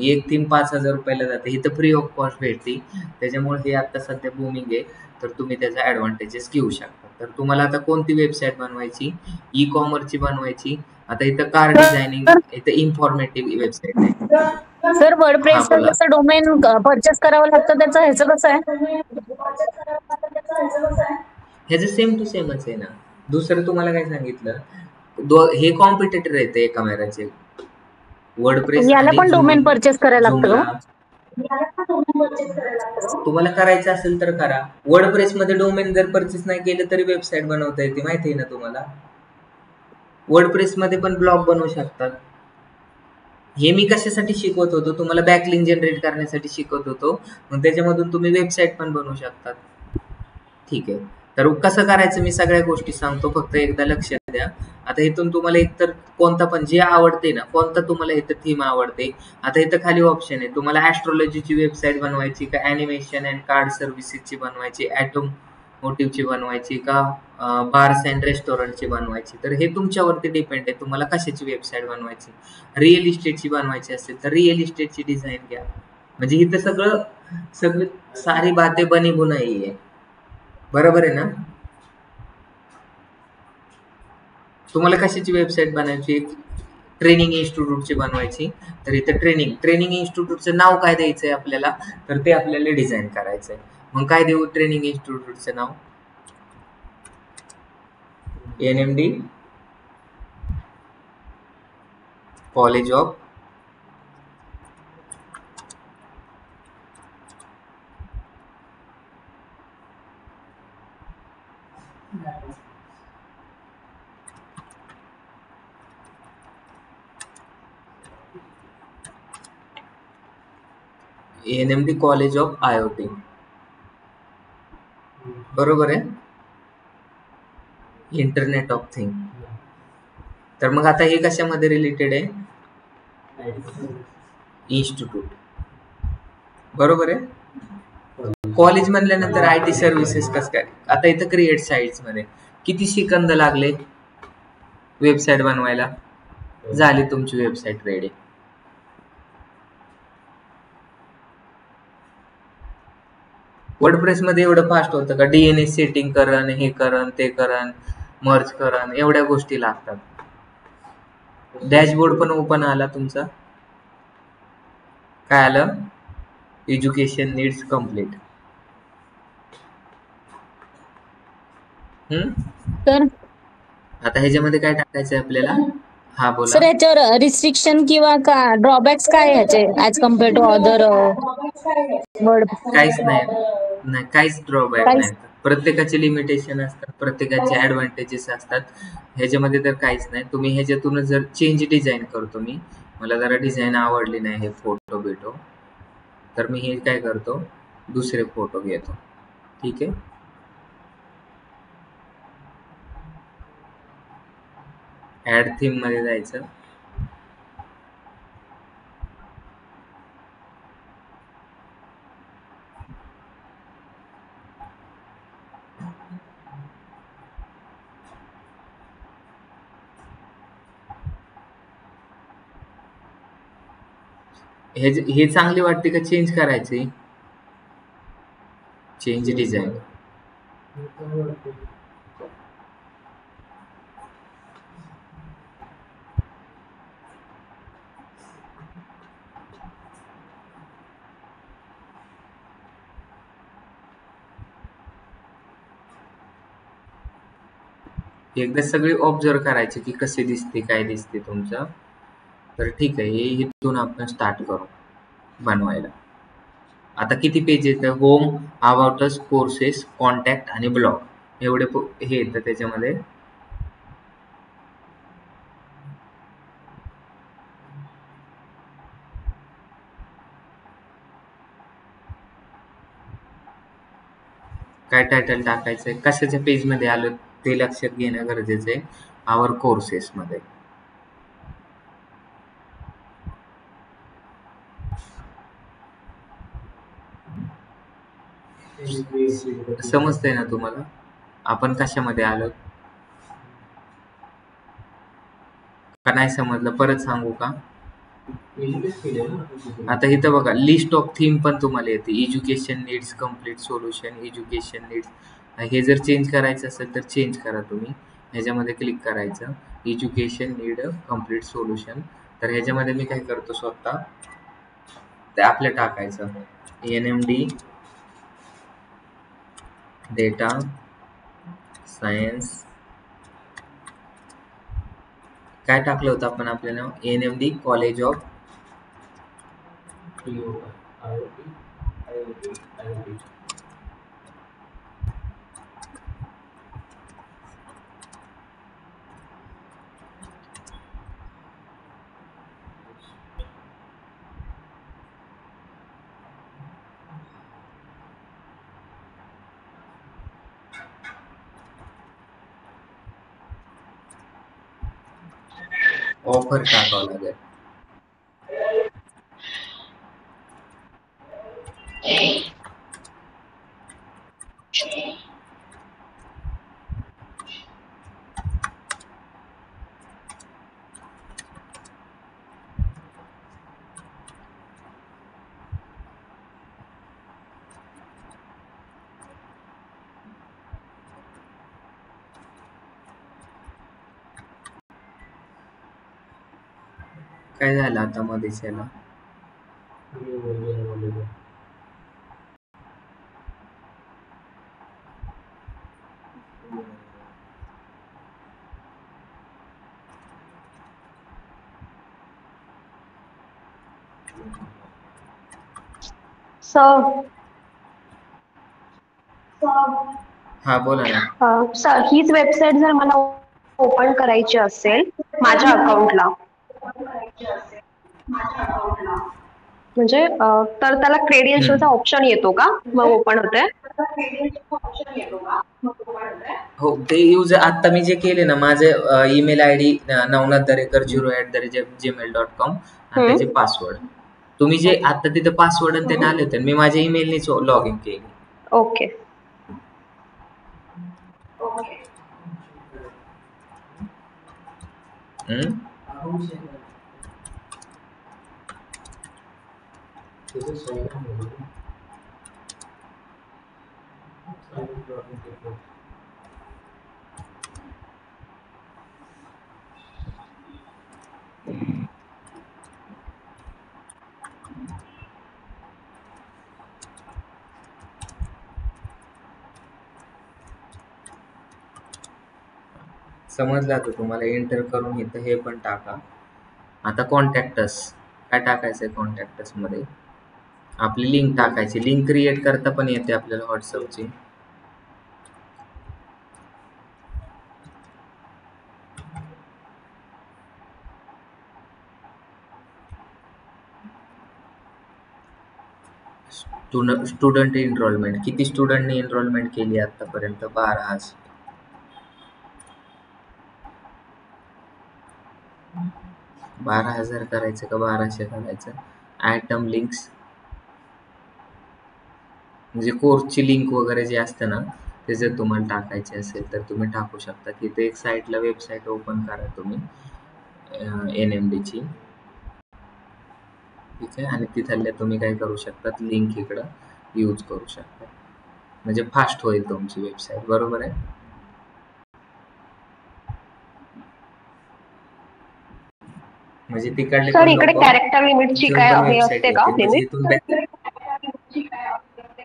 एक थीम 5,000 रुपयाला जाते, ही तर फ्री ऑफ कॉस्ट भेटते. त्याच्यामुळे हे आता सध्या बूमिंग आहे, तर तुम्ही त्याचा ॲडव्हान्टेजेस घेऊ शकता. तर तुम्हाला आता कोणती वेबसाईट बनवायची? ई कॉमर्सची बनवायची. आता इथं कार डिझायनिंग, इथं इन्फॉर्मेटिव्ह वेबसाईट आहे. सर वर्डप्रेसचं कसं डोमेन परचेस करावं लागतं, त्याचं ह्याचं कसं आहे? ह्याचं सेम टू सेमच आहे ना. दुसरं तुम्हाला काय सांगितलं, हे कॉम्पिटिटर येते एका मेराचे. वर्डप्रेस याला आणि पण डोमेन परचेस करायला लागतं. तुम्हाला करायचं असेल तर करा. वर्डप्रेस मध्ये डोमेन जर परचेस नाही केलं तरी वेबसाईट बनवता येते, माहिती आहे ना तुम्हाला. वर्डप्रेस मध्ये पण ब्लॉग बनवू शकतात. हे मी कशासाठी शिकवत होतो, तुम्हाला बॅकलिंक जनरेट करण्यासाठी शिकवत होतो. मग त्याच्यामधून तुम्ही वेबसाईट पण बनवू शकतात. ठीक आहे, तर कसं करायचं मी सगळ्या गोष्टी सांगतो, फक्त एकदा लक्षात द्या. आता इथून तुम्हाला एकतर कोणता पण जे आवडते ना, कोणता तुम्हाला इथं थीम आवडते. आता इथं खाली ऑप्शन आहे, तुम्हाला ॲस्ट्रोलॉजीची वेबसाईट बनवायची का ॲनिमेशन अँड कार्ड सर्व्हिसेसची बनवायची, ॲटोमोटिव्हची बनवायची का बार्स अँड रेस्टॉरंटची बनवायची. तर हे तुमच्यावरती डिपेंड आहे, तुम्हाला कशाची वेबसाईट बनवायची. रिअल इस्टेटची बनवायची असेल तर रिअल इस्टेटची डिझाईन घ्या. म्हणजे इथं सगळं सारी बाते बनी बुनाई आहे, बरोबर आहे ना. तुम्हाला कशाची वेबसाईट बनवायची? ट्रेनिंग इन्स्टिट्यूटची बनवायची. तर इथं ट्रेनिंग इन्स्टिट्यूटचं नाव काय द्यायचंय आपल्याला, तर ते आपल्याला डिझाईन करायचंय. मग काय देऊ ट्रेनिंग इन्स्टिट्यूटचं नाव? NMD college of NMD college of IoT, बरोबर आहे. Internet of thing. तर मग आता हे कशामध्ये रिलेटेड आहे? इन्स्टिट्यूट, बरोबर आहे. कॉलेज म्हणल्यानंतर IT सर्व्हिसेस कसं काय? आता इथं क्रिएट साईट्स मध्ये किती सेकंद लागले वेबसाईट बनवायला? झाली तुमची वेबसाईट रेडी. वर्डप्रेस मध्ये एवढं फास्ट होतं का? DNS सेटिंग करण, हे करण, ते करण, मर्ज करण, एवढ्या गोष्टी लागतात. डॅशबोर्ड पण ओपन आला तुमचा, काय आलं? Education needs complete. तर आता ह्याच्यामध्ये काय टाकायचंय आपल्याला? हा बोला सर, याच्यावर रिस्ट्रिक्शन किंवा का ड्रॉबॅक्स काय ह्याचे as compare to other word काहीच नाही, काहीच ड्रॉबॅक नाही. प्रत्येकाचे लिमिटेशन असतात, प्रत्येकाचे ऍडव्हान्टेजेस असतात. ह्याच्यामध्ये तर काहीच नाही. तुम्ही ह्याच्यातूनच जर चेंज डिझाईन करतो मी, मला जरा डिझाईन आवडली नाही हे फोटो बिटो, तर मी हे काय करतो, दुसरे फोटो घेतो. ठीक आहे. ऍड थीम मध्ये जायचं. हे चांगली वाटते का चेंज करायची? Change design. एकदा सगळे ऑब्झर्व करायचे की कसे दिसते, काय दिसते तुमचं. तर ठीक आहे, हे इथून आपण स्टार्ट करू बनवायला. आता किती पेज येतं? Home, about us, courses, contact आणि ब्लॉग, एवढे हे येतं त्याच्यामध्ये. काय टायटल टाकायचंय, कशाच्या पेज मध्ये आलो ते लक्षात घेणं गरजेचं आहे. आवर कोर्सेस मध्ये. समजतंय ना तुम्हाला आपण कशामध्ये आलो? का नाही समजलं? परत सांगू का? आता इथं बघा, लिस्ट ऑफ थीम पण तुम्हाला येते. Education needs, complete solution, education needs. हे जर चेंज करायचं असेल तर चेंज करा तुम्ही. ह्याच्यामध्ये क्लिक करायचं, एज्युकेशन नीड कम्प्लीट सोल्युशन. तर ह्याच्यामध्ये मी काय करतो, स्वतः ते आपलं टाकायचं, NMD डेटा सायन्स. काय टाकलं होतं आपण आपलं नाव? NMD कॉलेज ऑफ ऑफर टाकावं लागेल. काय झालं आता मध्येच याला? हा बोला ना. सर, हीच वेबसाईट जर मला ओपन करायची असेल माझ्या अकाउंटला, म्हणजे तर त्याला क्रेडेन्शियलचा ऑप्शन येतो का मग ओपन होते? हो, ते यूज आता मी जे केले ना, माझे ईमेल ID navnath.darekar0@gmail.com आणि त्याचे पासवर्ड. तुम्ही जे आता तिथे पासवर्ड आणि ते आले होते, मी माझ्या ईमेलनेच लॉग इन केले. ओके. समजलं आता तुम्हाला? एंटर करून इथं हे पण टाका. आता कॉन्टॅक्टस काय टाकायचंय? कॉन्टॅक्टस मध्ये आपली लिंक टाकायची. लिंक क्रिएट करता पण येते आपल्याला व्हॉट्सअपची. स्टुडंट एनरोलमेंट, किती स्टुडंटनी एनरोलमेंट केली आतापर्यंत? 12,000. 12,000 करायचं का 1200 करायचं? आयटम लिंक्स म्हणजे कोर्सची लिंक वगैरे जे असते ना, ते जर तुम्हाला टाकायचे असेल तर तुम्ही टाकू शकता. तिथे एक साईटला वेबसाईट ओपन करा तुम्ही NMDची, ठीक आहे, आणि तिथल्या तुम्ही काय करू शकता, लिंक इकडं यूज करू शकता. म्हणजे फास्ट होईल तुमची वेबसाईट. बरोबर आहे. म्हणजे तिकडले सर पण इकडे लोक कॅरेक्टर लिमिटची इथून काय पण हे वेबसाईट असते का येते. म्हणजे लिमिट? इथून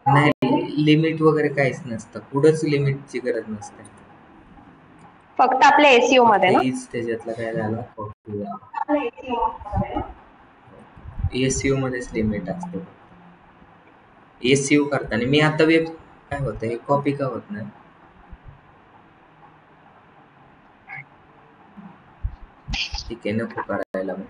नाही, लिमिट वगैरे काहीच नसतं. पुढंच लिमिटची गरज नसते. फक्त आपल्या एसईओ फक्त मध्ये ना? हीच त्याच्यातलं काय झालं, एसईओ मध्येच लिमिट असते. एसईओ करताना मी आता वेब काय होतं, हे कॉपी का होत नाही? ठीक आहे, नको करायला मग.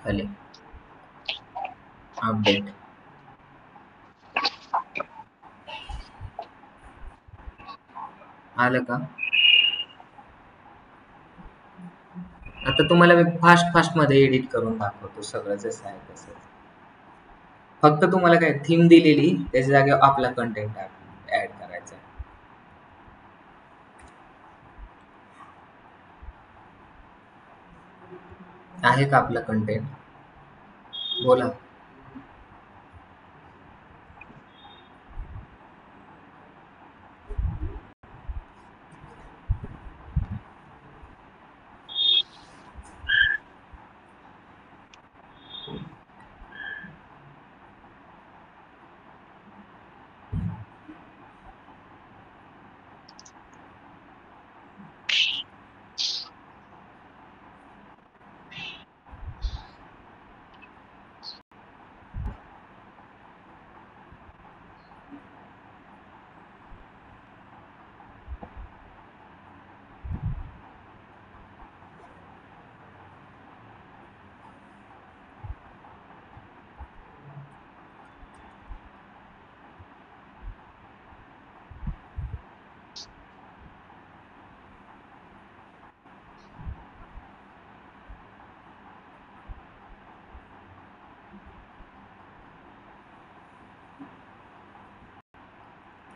खाली अपडेट आलं का? आता तुम्हाला मी फास्ट मध्ये एडिट करून दाखवतो सगळं जसं आहे तसं. फक्त तुम्हाला काय थीम दिलेली, त्याच्या जागेवर आपला कंटेंट ऍड करायचा. आहे का आपला कंटेंट? बोला.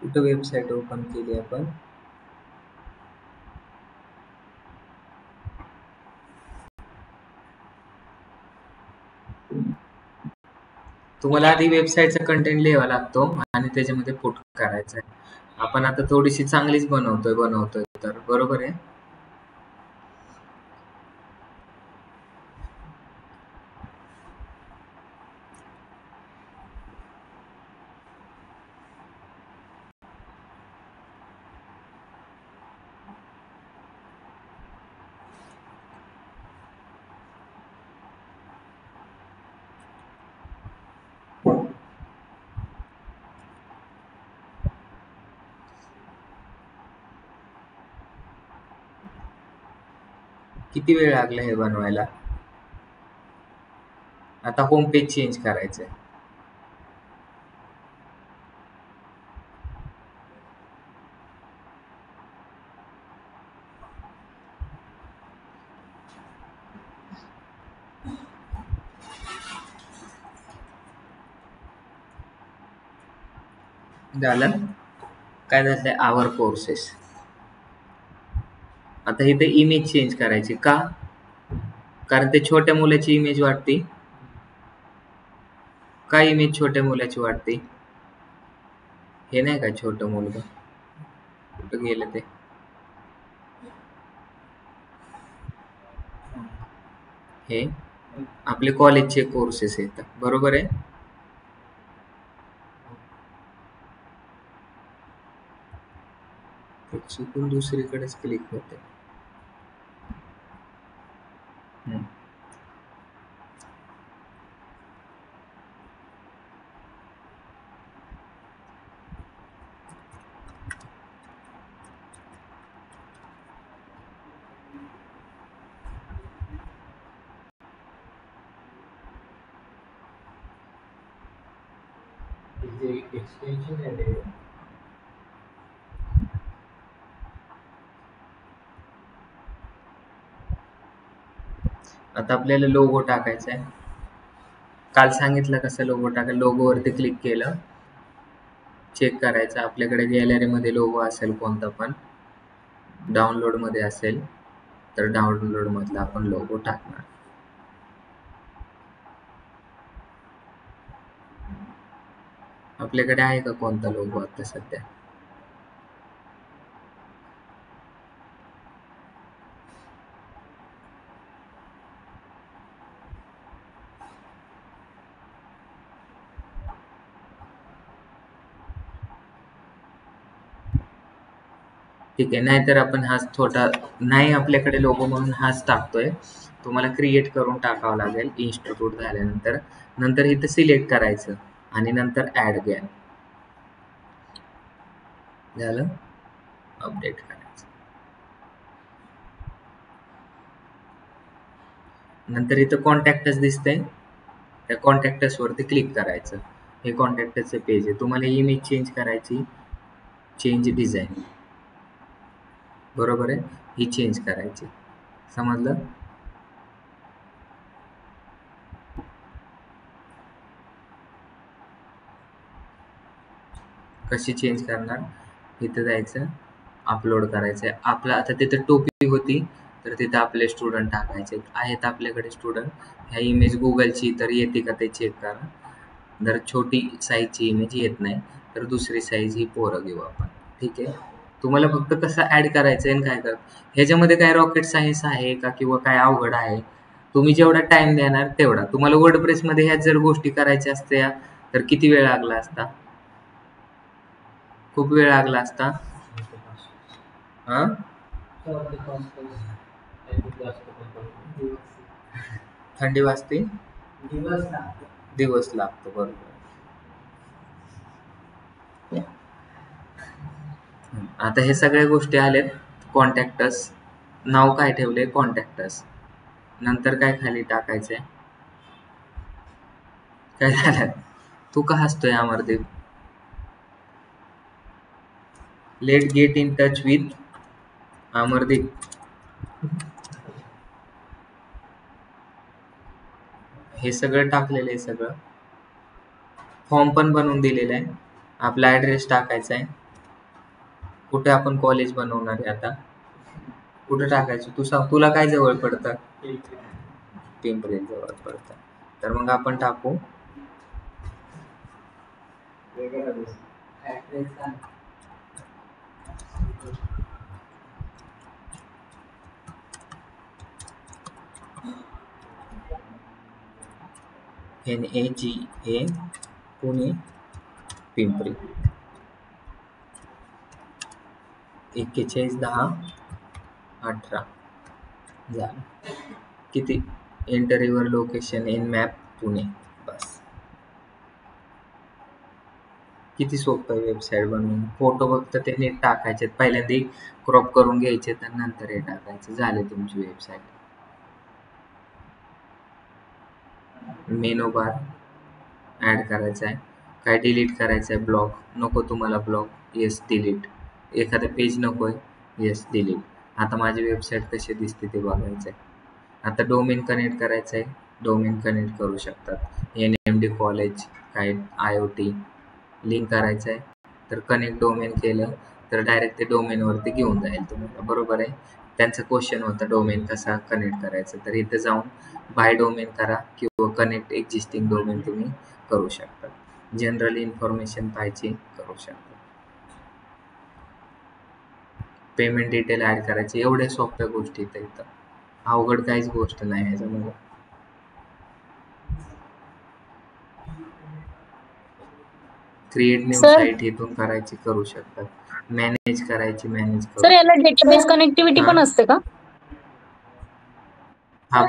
कुठं वेबसाईट ओपन केली आपण? तुम्हाला आधी वेबसाईटचा कंटेंट लिहावा लागतो आणि त्याच्यामध्ये पुट करायचा आहे. आपण आता थोडीशी चांगलीच बनवतोय तर बरोबर आहे. किती वेळ लागला हे बनवायला? आता होम पेज चेंज करायचंय. झालं? काय झालंय? आवर कोर्सेस. आता इथे इमेज चेंज करायची का? कारण ते छोट्या मुलाची इमेज वाटते. काय इमेज छोट्या मुलाची वाटते? हे नाही का छोटं मुलगा? कुठं गेलं ते? हे आपले कॉलेजचे कोर्सेस येतात, बरोबर आहे. चुकून दुसरीकडेच क्लिक होते. एक्सटेन्शन आहे. आता आपल्याला लोगो टाकायचा आहे. काल सांगितलं कसं लोगो टाकायचं. लोगोवरती क्लिक केलं, चेक करायचं आपल्याकडे गॅलरीमध्ये लोगो असेल कोणता पण, डाउनलोडमध्ये असेल तर डाउनलोडमधला आपण लोगो टाकणार. आपल्याकडे आहे का कोणता लोगो आता सध्या? ठीक आहे, नाहीतर आपण हाच छोटा नाही आपल्याकडे लोगो म्हणून हाच टाकतोय. तुम्हाला क्रिएट करून टाकावं लागेल इन्स्टिट्यूट झाल्यानंतर. नंतर इथं सिलेक्ट करायचं आणि नंतर ऍड घ्या. झालं, अपडेट करायचं. नंतर इथं कॉन्टॅक्टस दिसतंय, त्या कॉन्टॅक्टस वरती क्लिक करायचं. हे कॉन्टॅक्टसचं पेज आहे. तुम्हाला इमेज चेंज करायची, चेंज डिझाईन, बरोबर आहे, ही चेंज करायची. समजलं? कशी चेंज करणार? इथं जायचं, अपलोड करायचं. आपलं आता तिथं टोपी होती तर तिथं आपले स्टुडंट टाकायचे आहेत. आपल्याकडे स्टुडंट. ह्या इमेज गुगलची तर येते का ते चेक करा. जर छोटी साईजची इमेज येत नाही तर दुसरी साईज ही पोरं घेऊ आपण. ठीक आहे, तुम्हाला फक्त कसं ऍड करायचं आहे काय ह्याच्यामध्ये काय रॉकेट सायन्स आहे का किंवा काय अवघड आहे? तुम्ही जेवढा टाइम देणार तेवढा. तुम्हाला वर्डप्रेसमध्ये ह्या जर गोष्टी करायच्या असत्या तर किती वेळ लागला असता? खूप वेळ लागला असता. थंडी वाजते, दिवस लागतो, बरोबर. आता हे सगळ्या गोष्टी आल्यात. कॉन्टॅक्टस, नाव काय ठेवलंय? कॉन्टॅक्टस. नंतर काय खाली टाकायचंय? काय झालं? तू का हसतोय Amardeep? Let get in touch with Amardeep. हे सगळं टाकलेलं आहे. सगळं फॉर्म पण बनवून दिलेला आहे. आपला ऍड्रेस टाकायचा आहे. कुठे आपण कॉलेज बनवणार आहे आता? कुठे टाकायचं तू सांग. तुला काय जवळ पडतं? पिंपरी जवळ पडतं. तर मग आपण टाकू NAGA पुणे पिंपरी 411018 झालं. किती? Enter your location in map Pune. बस. किती सोपं आहे वेबसाईट बनवून. फोटो फक्त ते नीट टाकायचे, पहिल्यांदा क्रॉप करून घ्यायचे तर नंतर हे टाकायचं. झाले तुमची वेबसाईट. मेनू बार ऍड करायचा आहे. काय डिलीट करायचं आहे? ब्लॉग नको तुम्हाला? Blog yes delete. एखादं पेज नको आहे? Yes delete. आता माझी वेबसाईट कशी दिसते ते बघायचं आहे. आता डोमेन कनेक्ट करायचं आहे. डोमेन कनेक्ट करू शकतात. NMD कॉलेज काय IoT लिंक करायचं आहे तर कनेक्ट डोमेन केलं तर डायरेक्ट ते डोमेनवरती घेऊन जाईल तुम्हाला, बरोबर आहे. त्यांचा क्वेश्चन होता डोमेन कसा कनेक्ट करायचा, तर इथे जाऊन बाय डोमेन करा किंवा कनेक्ट एक्झिस्टिंग डोमेन तुम्ही करू शकता. जनरल इन्फॉर्मेशन पाहिजे करू शकता. पेमेंट डिटेल ऍड करायचे. एवढ्या सोप्या गोष्टी इथं. अवघड काहीच गोष्ट नाही ह्याच्यामध्ये. क्रिएट न्यू सर साईट इथून करायची, करू शकतात. मॅनेज करायची, मॅनेज सर करू. याला डेटाबेस कनेक्टिव्हिटी हा पण असते का? हा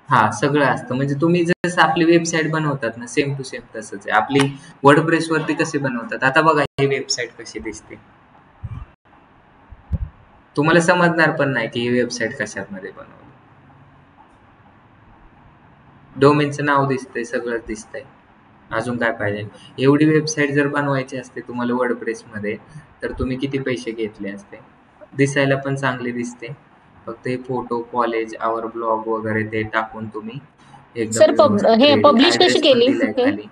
हा सगळं असतं. म्हणजे तुम्ही जसं आपली वेबसाईट बनवतात ना, सेम टू सेम तसंच आहे. आपली वर्डप्रेस वरती कसे बनवतात, आता बघा ही वेबसाईट कशी दिसते. तुम्हाला समजणार पण नाही की ही वेबसाईट कशात मध्ये बनवली. डोमेनचं नाव दिसतंय, सगळं दिसतंय. अजून काय पाहिजे? एवढी वेबसाईट जर बनवायची असते तुम्हाला वर्डप्रेस मध्ये, तर तुम्ही किती पैसे घेतले असते. दिसायला पण चांगली दिसते. फक्त हे फोटो, कॉलेज, आवर ब्लॉग वगैरे ते टाकून तुम्ही एकदम सर व्यवस्थित हे रेडी. पब्लिश कशी ऍड्रेस पण केली दिलाय हे? खाली.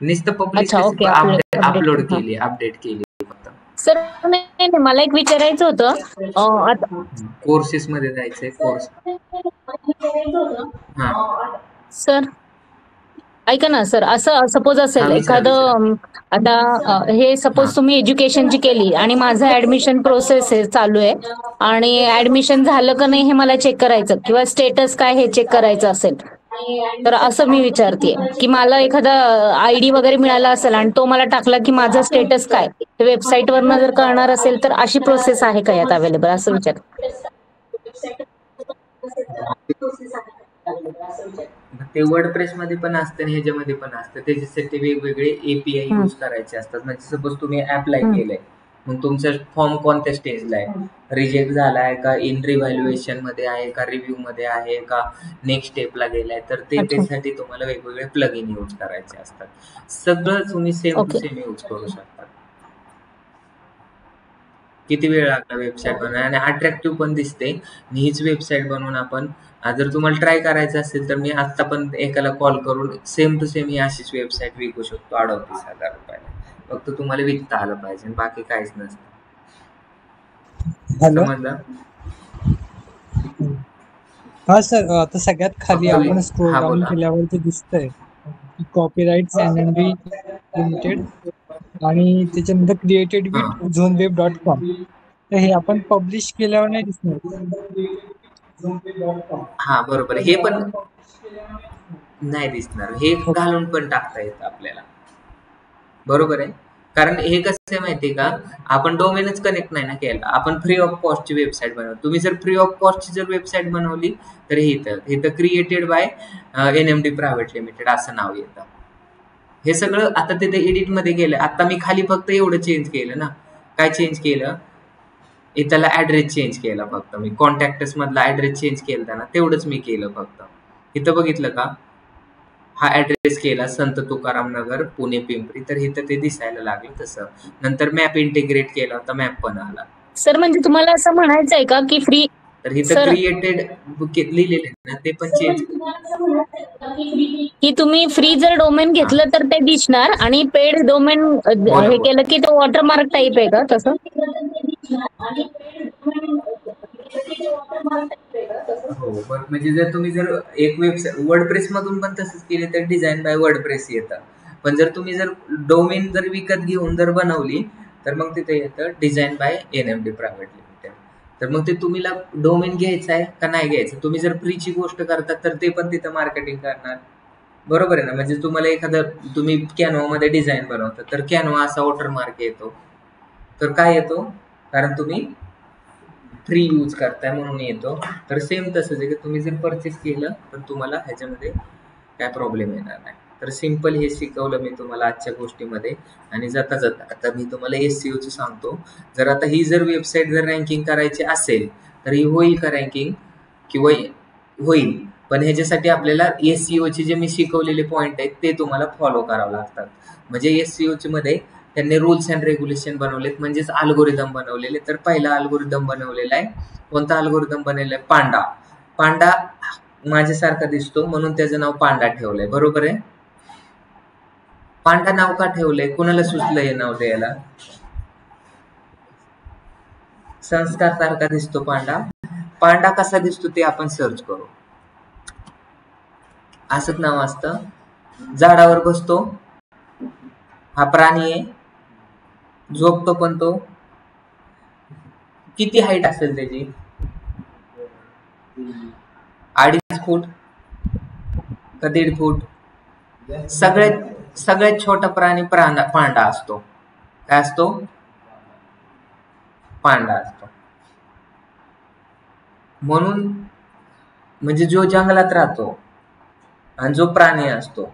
नुसतं पब्लिश अच्छा, कशी ओके. अपडेट अपलोड हा. केली, अपडेट केली फक्त. सर नाही नाही, मला एक विचारायचं होतं. आता कोर्सेस मध्ये जायचंय, कोर्स. हा सर ऐका ना सर, असं सपोज हा असेल विचारा विचारा. एखादं आता हे हा सपोज तुम्ही एज्युकेशनची केली आणि माझं ऍडमिशन प्रोसेस चालू आहे आणि ऍडमिशन झालं का नाही हे मला चेक करायचं किंवा स्टेटस काय हे चेक करायचं असेल, तर असं मी विचारते की मला एखादा आयडी वगैरे मिळाला असेल आणि तो मला टाकला की माझं स्टेटस काय हे वेबसाईट वरनं जर कळणार असेल, तर अशी प्रोसेस आहे का यात अवेलेबल, असं विचार. ते वर्डप्रेस मध्ये पण असतं आणि ह्याच्यामध्ये पण असतं. त्याच्यासाठी वेगवेगळे एपीआय हम्म, यूज करायचे असतात. म्हणजे सपोज तुम्ही अप्लाय हम्म. केलंय, मग तुमचा फॉर्म कोणत्या स्टेजला आहे, रिजेक्ट झालाय का, इन रिव्हॅल्युएशन मध्ये आहे का, रिव्ह्यू मध्ये आहे का, नेक्स्ट स्टेपला गेलाय, तर ते अच्छा, त्यासाठी तुम्हाला वेगवेगळे प्लगइन यूज करायचे असतात. सगळं तुम्ही same to okay. Same use करू शकता. किती वेळ लागला वेबसाईट बनवायला आणि अट्रॅक्टिव्ह पण दिसते. आणि हीच वेबसाईट बनवून आपण जर तुम्हाला ट्राय करायचं असेल तर मी आता पण एकाला कॉल करून सेम टू सेम ही अशीच वेबसाईट विकू शकतो 38,000 रुपयाला. फक्त तुम्हाला विकता आलं पाहिजे, बाकी काहीच नसतं. हॅलो. समजलं? हा सर, आता सगळ्यात खाली आपण स्क्रोल हा डाऊन बोला. केल्यावर जे दिसतंय कॉपीराइट्स NMB लिमिटेड आणि त्याच्यानंतर क्रिएटेड हा विथ zoneweb.com, तर हे आपण पब्लिश केल्यावर नाही दिसणार. हा बरोबर, हे पण नाही दिसणार. हे घालून पण टाकता येतं आपल्याला, बरोबर आहे. कारण हे कसं आहे माहितीये का, आपण डोमेनच कनेक्ट नाही ना केला, आपण फ्री ऑफ कॉस्टची वेबसाईट बनवतो. तुम्ही जर फ्री ऑफ कॉस्टची जर वेबसाईट बनवली तर हे इथं created by NMD private limited असं नाव येतं. हे सगळं आता तिथे एडिट मध्ये गेलं. आता मी खाली फक्त एवढं चेंज केलं ना. काय चेंज केलं, इथला ऍड्रेस चेंज केला फक्त मी. कॉन्टॅक्टस मधला ऍड्रेस चेंज केला ना, तेवढंच मी केलं फक्त. इथं बघितलं का, हा ऍड्रेस केला संत तुकाराम नगर, पुणे पिंपरी, तर इथं ते दिसायला लागलं तसं. नंतर मॅप इंटिग्रेट केला होता, मॅप पण आला. सर म्हणजे तुम्हाला असं म्हणायचं आहे का की फ्री, तर इथं सर क्रिएटेड लिहिलेले ना, ते पण चेंज. की तुम्ही फ्री जर डोमेन हा घेतलं तर ते दिसणार आणि पेड डोमेन हो ना, हे हो केलं की ते वॉटरमार्क टाईप आहे का तसं? हो. पण म्हणजे जर तुम्ही जर एक वेबसाईट वर्डप्रेस मधून पण तसंच केले तर डिझाईन बाय वर्डप्रेस येतं. पण जर तुम्ही जर डोमेन जर विकत घेऊन जर बनवली तर मग तिथे येतं design by NMD private limited. तर मग ते तुम्हाला डोमेन घ्यायचं आहे का नाही घ्यायचं. तुम्ही जर फ्रीची गोष्ट करतात तर ते पण तिथं मार्केटिंग करणार, बरोबर आहे ना. म्हणजे तुम्हाला एखादं तुम्ही कॅनव्हामध्ये डिझाईन बनवता तर कॅनव्हा असा वॉटरमार्क येतो, तर काय येतो, कारण तुम्ही फ्री यूज करताय म्हणून येतो. तर सेम तसंच आहे की तुम्ही जर परचेस केलं तर तुम्हाला ह्याच्यामध्ये काय प्रॉब्लेम येणार नाही. तर सिम्पल हे शिकवलं मी तुम्हाला आजच्या गोष्टीमध्ये. आणि जाता जाता आता मी तुम्हाला SEOचं सांगतो. जर आता ही जर वेबसाईट जर रँकिंग करायची असेल तर ही होईल का रँकिंग, किंवा होईल, पण ह्याच्यासाठी आपल्याला SEOचे जे मी शिकवलेले पॉईंट आहेत ते तुम्हाला फॉलो करावं लागतात. म्हणजे SEOचे मध्ये त्यांनी रूल्स अँड रेग्युलेशन बनवलेत, म्हणजेच अल्गोरिदम बनवलेले. तर पहिला अल्गोरिदम बनवलेला आहे, कोणता अल्गोरिदम बनवलेला आहे, पांडा. पांडा माझ्यासारखा दिसतो म्हणून त्याचं नाव पांडा ठेवलंय, बरोबर आहे. पांडा नाव का ठेवलंय, कुणाला सुचलं हे नाव द्यायला. संस्कार सारखा दिसतो पांडा. पांडा कसा दिसतो ते आपण सर्च करू. असंच नाव असतं. झाडावर बसतो, हा प्राणी आहे, झोपतो पण तो. किती हाईट असेल त्याची, 2.5 2.5 फूट का 1.5 फूट? सगळ्यात छोटा प्राणी पांडा असतो. काय असतो? पांडा असतो. म्हणून म्हणजे जो जंगलात राहतो आणि जो प्राणी असतो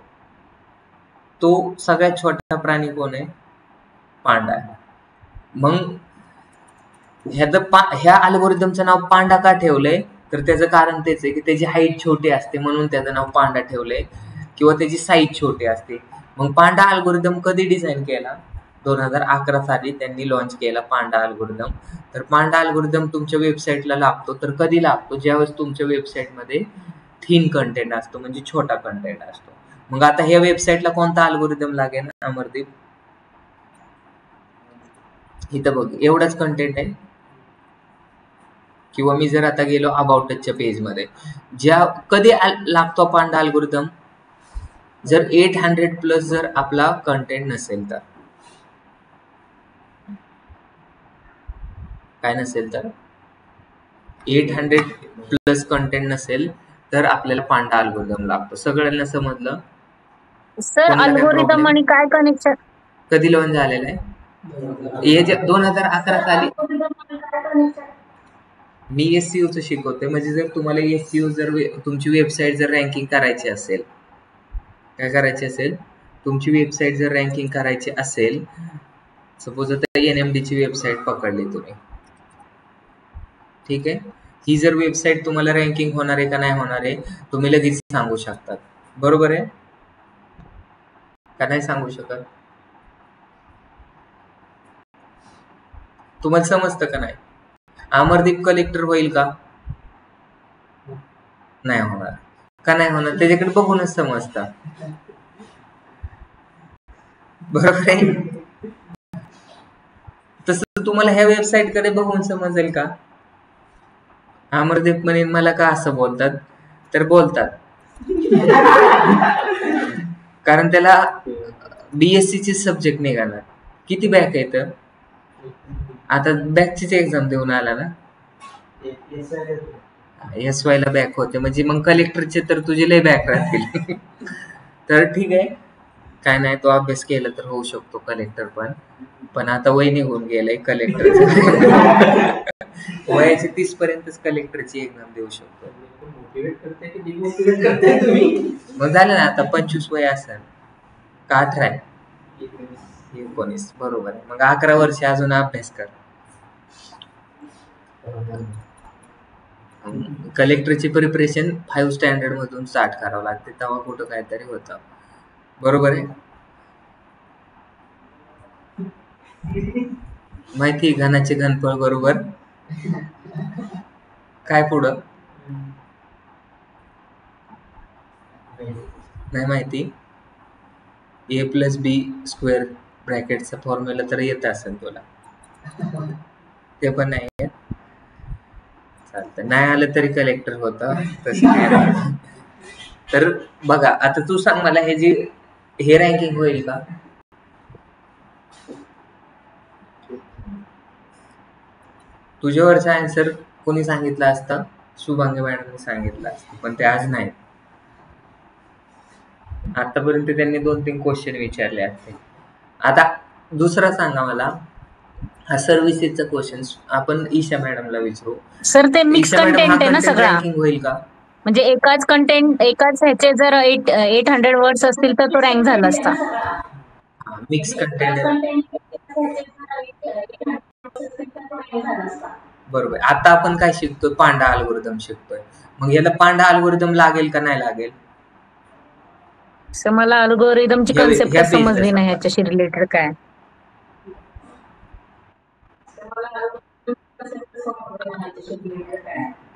तो सगळ्यात छोटा प्राणी कोण आहे? पांडा आहे. मग ह्या अल्गोरिदमचं नाव पांडा का ठेवलंय? तर त्याचं कारण तेच आहे की त्याची हाईट छोटी असते म्हणून त्याचं नाव पांडा ठेवलंय, किंवा त्याची साईज छोटी असते. मग पांडा अल्गोरिदम कधी डिझाईन केला? 2011 साली त्यांनी लॉन्च केला पांडा अल्गोरिदम. तर पांडा अल्गोरिदम तुमच्या वेबसाईटला लागतो. तर कधी लागतो? ज्यावेळेस तुमच्या वेबसाईटमध्ये थिन कंटेंट असतो, म्हणजे छोटा कंटेंट असतो. मग आता ह्या वेबसाईटला कोणता अल्गोरिदम लागेल अमरदीप? इथं बघ, एवढाच कंटेंट आहे. किंवा मी जर आता गेलो अबाउट टचच्या पेजमध्ये, कधी लागतो पांडा अल्गोरिदम? जर 800+ जर आपला कंटेंट नसेल तर. काय नसेल तर? 800+ कंटेंट नसेल तर आपल्याला पांडा अल्गोरिदम लागतो. सगळ्यांना समजलं? सर अल्गोरिदम आणि काय कनेक्शन? कधी लॉन्च झालेलं आहे? 2011 साली. मी SEOचं शिकवते. म्हणजे जर तुम्हाला SEO जर तुमची वेबसाईट जर रँकिंग करायची असेल, काय करायची असेल? तुमची वेबसाईट जर रँकिंग करायची असेल, सपोज आता NMD ची वेबसाईट पकडली तुम्ही, ठीक आहे. ही जर वेबसाईट तुम्हाला रँकिंग होणार आहे का नाही होणार आहे तुम्ही लगेच सांगू शकतात. बरोबर आहे का नाही सांगू शकत? तुम्हाला समजतं का नाही? अमरदीप कलेक्टर होईल का? नाही होणार. का नाही होणार? त्याच्याकडे बघूनच समजतं. बरोबर आहे. तसं तुम्हाला ह्या वेबसाईट कडे बघून समजेल का? अमरदीप म्हणे मला का असं बोलतात? तर बोलतात कारण त्याला BSc चे सब्जेक्ट निघाला. किती बॅक आहे? तर आता बॅकचीच एक्झाम देऊन आला ना. SY ला बॅक होते, म्हणजे मग कलेक्टरचे तर तुझे लय बॅक राहतील. तर ठीक आहे, काय नाही, तो अभ्यास केला तर होऊ शकतो कलेक्टर पण आता वय निघून गेलंय कलेक्टर. वयाच्या 30 पर्यंतच कलेक्टरची एक्झाम देऊ शकतो. मग झालं ना, आता 25 वय असेल का 18 आहे? 19. बरोबर आहे. मग 11 वर्ष अजून अभ्यास कर. कलेक्टरची प्रिपरेशन 5 स्टँडर्ड मधून स्टार्ट करावं लागते, तेव्हा कुठं काहीतरी होतं. बरोबर आहे. माहिती घनाचे घनफळ बरोबर काय पुढं नाही माहिती? A+B² ब्रॅकेटचा फॉर्म्युला तर येत असेल तुला? ते पण नाही येत? चालतं, नाही आलं तरी कलेक्टर होता. तर बघा, आता तू सांग मला, हे रँकिंग होईल का? तुझ्यावरचा आन्सर कोणी सांगितलं असतं? शुभांगी मॅडमने सांगितलं असतं, पण ते आज नाही. आतापर्यंत त्यांनी 2-3 क्वेश्चन विचारले असते. आता दुसरा सांगा मला, हा सर्व्हिसेसचा क्वेश्चन आपण ईशा मॅडमला विचारू. सर ते मिक्स कंटेंट आहे ना सगळा, रँकिंग होईल का? म्हणजे एकाच कंटेंट, एकाच ह्याचे जर 800 वर्ड्स असतील तर तो रँक झाला असता. Mix content. बरोबर. आता आपण काय शिकतोय? पांडा अल्गोरिदम शिकतोय. मग याला पांडा अल्गोरिदम लागेल का नाही लागेल? मला अल्गोरिदमची कन्सेप्ट समजली नाही, ह्याच्याशी रिलेटेड काय.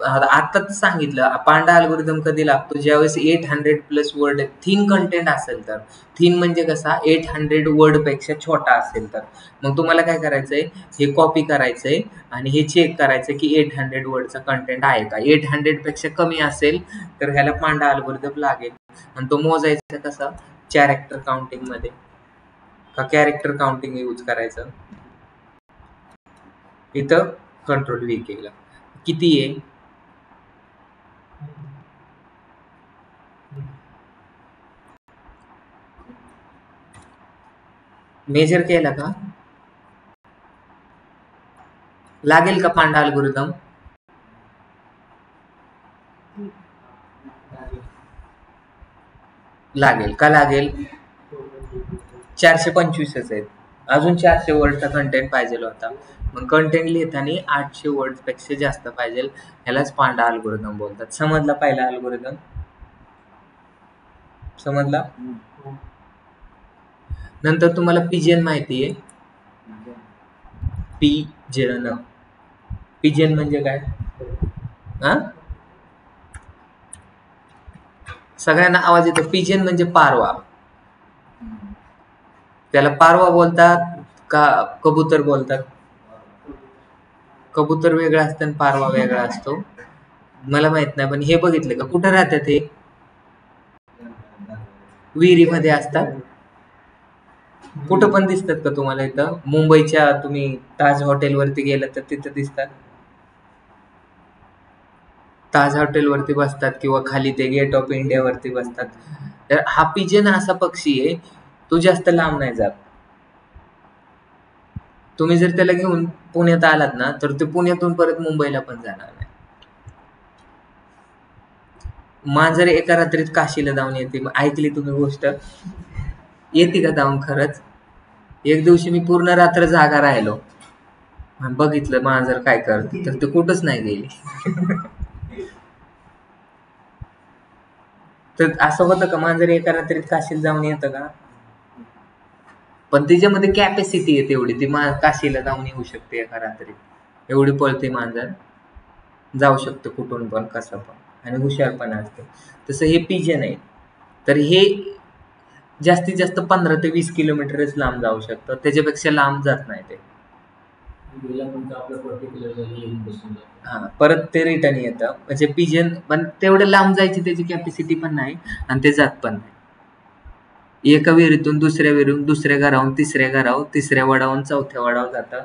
आताच सांगितलं, पांडा अल्गोरिदम कधी लागतो? ज्यावेळेस 800+ वर्ड थिन कंटेंट असेल तर. थिन म्हणजे कसा? 800 वर्ड पेक्षा छोटा असेल तर. मग तुम्हाला काय करायचंय? हे कॉपी करायचंय आणि हे चेक करायचं की 800 वर्डचा कंटेंट आहे का. 800 पेक्षा कमी असेल तर ह्याला पांडा अल्गोरिदम लागेल. आणि तो मोजायचा कसा? कॅरेक्टर काउंटिंग मध्ये. का कॅरेक्टर काउंटिंग यूज करायचं? इथं Ctrl+V केलं. किती आहे? मेजर केला का? लागेल का पांडा अल्गोरिदम? लागेल का? लागेल. 425च आहेत. अजून 400 वर्डचा कंटेंट पाहिजे होता. मग कंटेंट लिहिताना 800 वर्ड पेक्षा जास्त पाहिजे. ह्यालाच पांडा अल्गोरिदम बोलतात. समजला पहिला अल्गोरिदम? समजला? नंतर तुम्हाला पिजन माहिती आहे? पिजन म्हणजे काय? सगळ्यांना आवाज येतो. पिजन म्हणजे पारवा. त्याला पारवा बोलतात का कबूतर बोलतात? कबूतर वेगळा असतं आणि पारवा वेगळा असतो. मला माहित नाही, पण हे बघितलं का? कुठं राहतात हे? विहिरीमध्ये असतात. कुठं पण दिसतात का तुम्हाला? इथं मुंबईच्या तुम्ही ताज हॉटेलवरती गेलात तर तिथं दिसतात. ताज हॉटेलवरती बसतात किंवा खाली ते गेट ऑफ इंडिया वरती बसतात. तर हा पिजन असा पक्षी आहे, तो जास्त लांब नाही जात. तुम्ही जर त्याला घेऊन पुण्यात आलात ना, तर ते पुण्यातून परत मुंबईला पण जाणार नाही. मांजर एका रात्रीत काशीला जाऊन येते. ऐकली तुम्ही गोष्ट? येते का जाऊन खरंच? एक दिवशी मी पूर्ण रात्र जागा राहिलो, बघितलं मांजर काय करते, तर ते कुठंच नाही गेली. तर असं होतं का मांजर एका रात्रीत काशीला जाऊन येतं का? पण त्याच्यामध्ये कॅपॅसिटी आहे तेवढी, ती काशीला जाऊन येऊ शकते एका रात्रीत. एवढी पळते मांजर, जाऊ शकतो कुठून पण कसं पण, आणि हुशार पण असते. तसं हे पिजन आहे. तर हे जास्तीत जास्त 15 ते 20 किलोमीटरच लांब जाऊ शकतं, त्याच्यापेक्षा लांब जात नाही ते. परत ते रिटर्न येतं. म्हणजे पिजन पण तेवढं लांब जायची त्याची कॅपॅसिटी पण नाही, आणि ते जात पण नाही. एका विहिरीतून दुसऱ्या विहिरीतून, दुसऱ्या घराहून तिसऱ्या घरावर, तिसऱ्या वडावून चौथ्या वडावर जातं.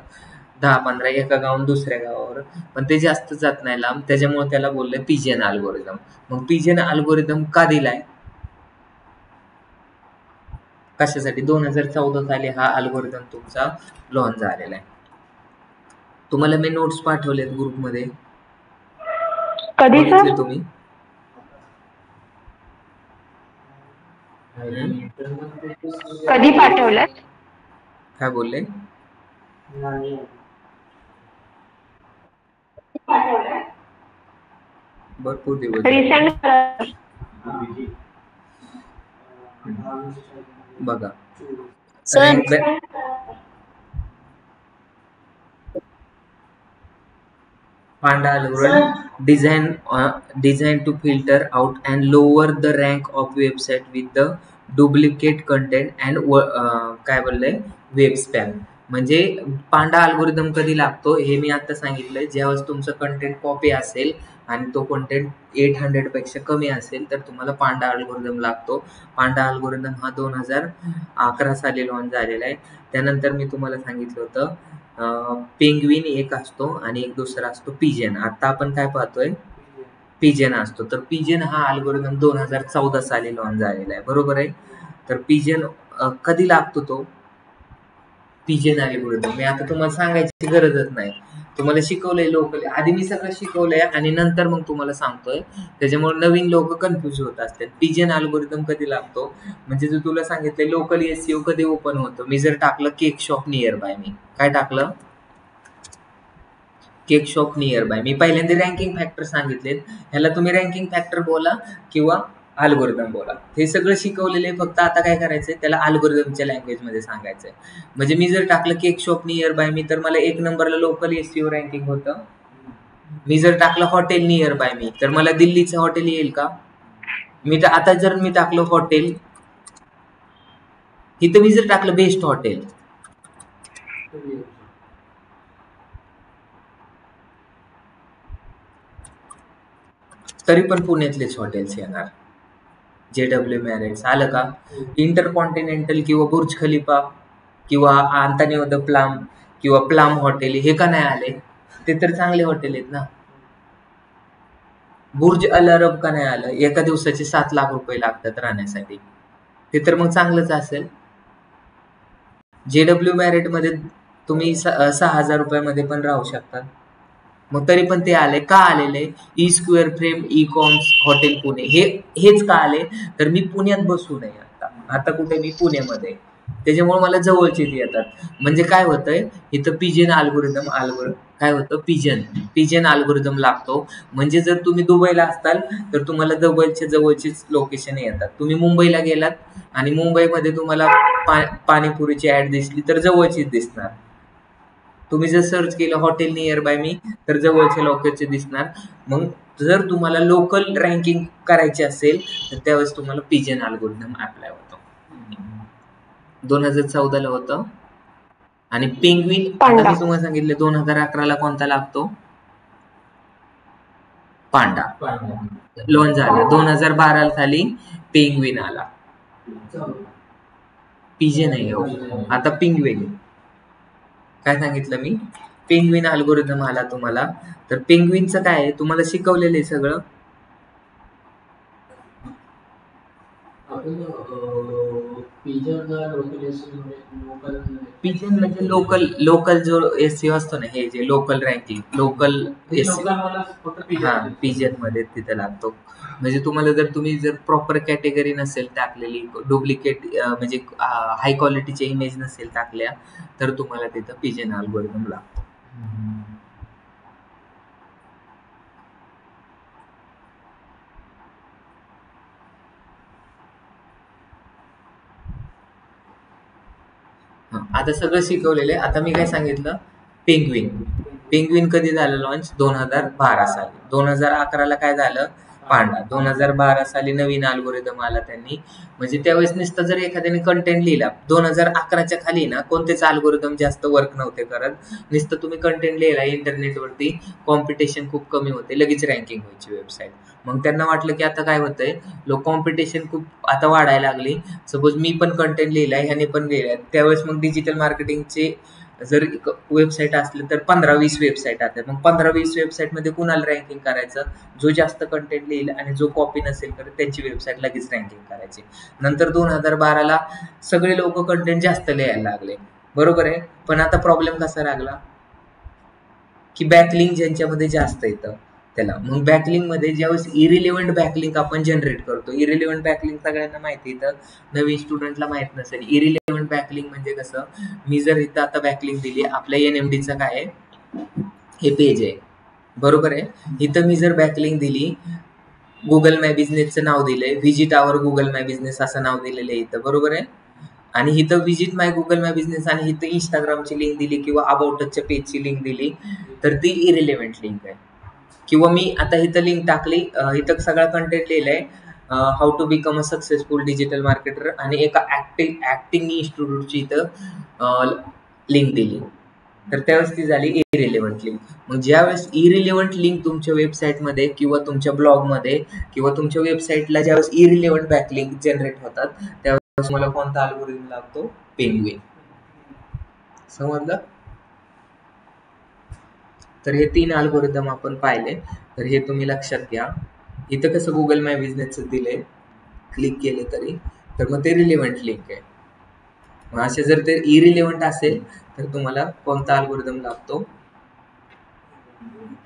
10-15 एका गावाहून दुसऱ्या गावावर, पण ते जास्त जात नाही लांब. त्याच्यामुळे त्याला बोलले पिजन अल्गोरिदम. मग पिजन अल्गोरिदम का दिलाय? कशासाठी? 2014 साली हा अल्गोरिदम तुमचा लॉन्च झालेला आहे. तुम्हाला मी नोट्स पाठवलेत ग्रुपमध्ये. कधी सर? तुम्ही कधी पाठवलं? काय बोलले? भरपूर दिवस बघा Panda algorithm designed to filter out and lower the rank of website with the duplicate content and काय बोललंय वेब स्पॅम. म्हणजे पांडा अल्गोरिदम कधी लागतो हे मी आता सांगितलंय. ज्यावेळेस तुमचं कंटेंट कॉपी असेल आणि तो कंटेंट 800 पेक्षा कमी असेल तर तुम्हाला पांडा अल्गोरिदम लागतो. पांडा अल्गोरिदम हा 2011 साली लॉन्च झालेला आहे. त्यानंतर मी तुम्हाला सांगितलं होतं पेंग्विन एक असतो आणि एक दुसरा असतो पिजन. आता आपण काय पाहतोय? पिजन असतो. तर पिजन हा अल्गोरिदम 2014 साली लॉन्च झालेला आहे, बरोबर आहे. तर पिजन कधी लागतो? तो पिजन अल्गोरिदम मी आता तुम्हाला सांगायची गरजच नाही, तुम्हाला शिकवलंय लोकल. आधी मी सगळं शिकवलंय आणि नंतर मग तुम्हाला सांगतोय, त्याच्यामुळे नवीन लोक कन्फ्युज होत असतात. पिजन अल्गोरिदम कधी लागतो म्हणजे जर तुला सांगितलंय लोकल एसईओ कधी ओपन होतं. मी जर टाकलं केक शॉप नियर बाय, मी काय टाकलं? Cake shop nearby. मी पहिल्यांदा रँकिंग फॅक्टर सांगितलेत. ह्याला तुम्ही रँकिंग फॅक्टर बोला किंवा अल्गोरिदम बोला, हे सगळं शिकवलेलं आहे. फक्त आता काय करायचंय, त्याला अल्गोरिदमच्या लँग्वेजमध्ये सांगायचंय. म्हणजे मी जर टाकलं केक शॉप नियर बाय मी, तर मला 1 नंबरला लोकल एसईओ रँकिंग होतं. मी जर टाकलं हॉटेल नियर बाय मी, तर मला दिल्लीचं हॉटेल येईल का? मी तर आता जर मी टाकलं हॉटेल, इथं मी जर टाकलं बेस्ट हॉटेल, तरी पण पुण्यातलेच हॉटेल्स येणार. JW मॅरियट्स आलं का? इंटरकॉन्टिनेंटल किंवा बुर्ज खलिफा किंवा आंतानियो द प्लाम किंवा प्लाम हॉटेल हे का नाही आले? ते तर चांगले हॉटेल आहेत ना. बुर्ज अल अरब का नाही आलं? एका दिवसाचे 7 लाख रुपये लागतात राहण्यासाठी, ते तर मग चांगलंच असेल. JW Marriott मध्ये तुम्ही 6,000 रुपयामध्ये पण राहू शकतात. मग तरी पण ते आले का आलेले, E square frame E comms hotel Pune, हेच का आले, तर मी पुण्यात बसू नये. आता कुठे मी पुण्यामध्ये, त्याच्यामुळे मला जवळचे येतात. म्हणजे काय होतंय इथं पिजन अल्गोरिदम काय होतं, पिजन अल्गोरिदम लागतो. म्हणजे जर तुम्ही दुबईला असताल तर तुम्हाला दुबईच्या जवळचीच लोकेशन येतात. तुम्ही मुंबईला गेलात आणि मुंबईमध्ये तुम्हाला पाणीपुरीची ऍड दिसली तर जवळचीच दिसणार. तुम्ही जर सर्च केलं हॉटेल नियर बाय मी तर जवळच्या लोकेशनचे दिसणार. मग जर तुम्हाला लोकल रँकिंग करायची असेल तर त्यावेळेस तुम्हाला पिजन अल्गोरिदम अप्लाय होतो. 2014 होतं. आणि पेंग्विन आता मी तुम्हाला सांगितलं 2011 कोणता लागतो, पांडा लॉन्च झाला. 2012 साली पेंग्विन आला. पिजन नाही हो, आता पेंग्विन. काय सांगितलं मी, पेंग्विन अल्गोरिदम आला तुम्हाला. तर पेंग्विनचं काय आहे तुम्हाला शिकवलेलं आहे सगळं. पिजन म्हणजे लोकल जो SEO असतो ना, हे जे लोकल रँकिंग, लोकल SEO, हा पिजन मध्ये तिथे लागतो. म्हणजे तुम्हाला तुम्ही जर प्रॉपर कॅटेगरी नसेल टाकलेली, डुप्लिकेट म्हणजे हाय क्वालिटीचे इमेज नसेल टाकल्या तर तुम्हाला तिथं पिजन अल्गोरिदम लागतो. आता सगळं शिकवलेलं आहे. आता मी काय सांगितलं, पेंग्विन कधी झालं लॉन्च, 2012 साली. 2011 काय झालं, पांडा. 2012 साली नवीन अल्गोरिदम आला त्यांनी. म्हणजे त्यावेळेस नुसतं जर एखाद्याने कंटेंट लिहिला, 2011च्या खाली ना कोणतेच अल्गोरिदम जास्त वर्क नव्हते करत. नुसतं तुम्ही कंटेंट लिहिला इंटरनेटवरती, कॉम्पिटिशन खूप कमी होते, लगेच रँकिंग व्हायची वेबसाईट. मग त्यांना वाटलं की आता काय होतंय, कॉम्पिटिशन खूप आता वाढायला लागली. सपोज मी पण कंटेंट लिहिलाय, ह्याने पण लिहिलाय. त्यावेळेस मग डिजिटल मार्केटिंगचे जर वेबसाईट असले तर 15-20 वेबसाईट आहेत. मग 15-20 वेबसाईटमध्ये कुणाला रँकिंग करायचं, जो जास्त कंटेंट लिहिल आणि जो कॉपी नसेल तर त्यांची वेबसाईट लगेच रँकिंग करायची. नंतर 2012ला सगळे लोक कंटेंट जास्त लिहायला लागले, बरोबर आहे. पण आता प्रॉब्लेम कसा लागला की बॅकलिंक ज्यांच्यामध्ये जास्त येतं त्याला. मग बॅकलिंक मध्ये ज्यावेळेस इरिलेव्हंट बॅकलिंक आपण जनरेट करतो, इरिलेव्हंट बॅकलिंक सगळ्यांना माहिती येतं, नवीन स्टुडंटला माहित नसेल. इरिलेव्हंट बॅकलिंक म्हणजे कसं, मी जर इथं आता बॅकलिंक दिली, आपल्या NMDचं काय आहे, हे पेज आहे, बरोबर आहे. इथं मी जर बॅकलिंक दिली, गुगल माय बिझनेसचं नाव दिलंय, व्हिजिट आवर गुगल माय बिझनेस असं नाव दिलेलं आहे इथं, बरोबर आहे. आणि इथं व्हिजिट माय गुगल माय बिझनेस आणि इथं इंस्टाग्रामची लिंक दिली किंवा अबाउट टचच्या पेजची लिंक दिली तर ती इरिलेव्हंट लिंक आहे. किंवा मी आता इथं लिंक टाकली, इथं सगळा कंटेंट लिहिलंय, how to become a successful digital marketer, आणि एका ऍक्टिंग इन्स्टिट्यूटची इथं लिंक दिली, तर त्यावेळेस ती झाली इरिलेव्हंट लिंक. मग ज्यावेळेस इरिलेव्हंट लिंक तुमच्या वेबसाईटमध्ये किंवा तुमच्या ब्लॉगमध्ये किंवा तुमच्या वेबसाईटला ज्यावेळेस इरिलेव्हंट बॅकलिंक जनरेट होतात त्यावेळेस मला कोणता अल्गोरिदम लागतो, पेंग्विन. समजलं. तर हे 3 अल्गोरिदम आपण पाहिले, तर हे तुम्ही लक्षात घ्या. इथं कसं गुगल माय बिझनेसचं दिलंय, क्लिक केले तरी तर मग ते रिलेव्हंट लिंक आहे. मग असे जर ते इरिलेव्हंट असेल तर तुम्हाला कोणता अल्गोरिदम लागतो,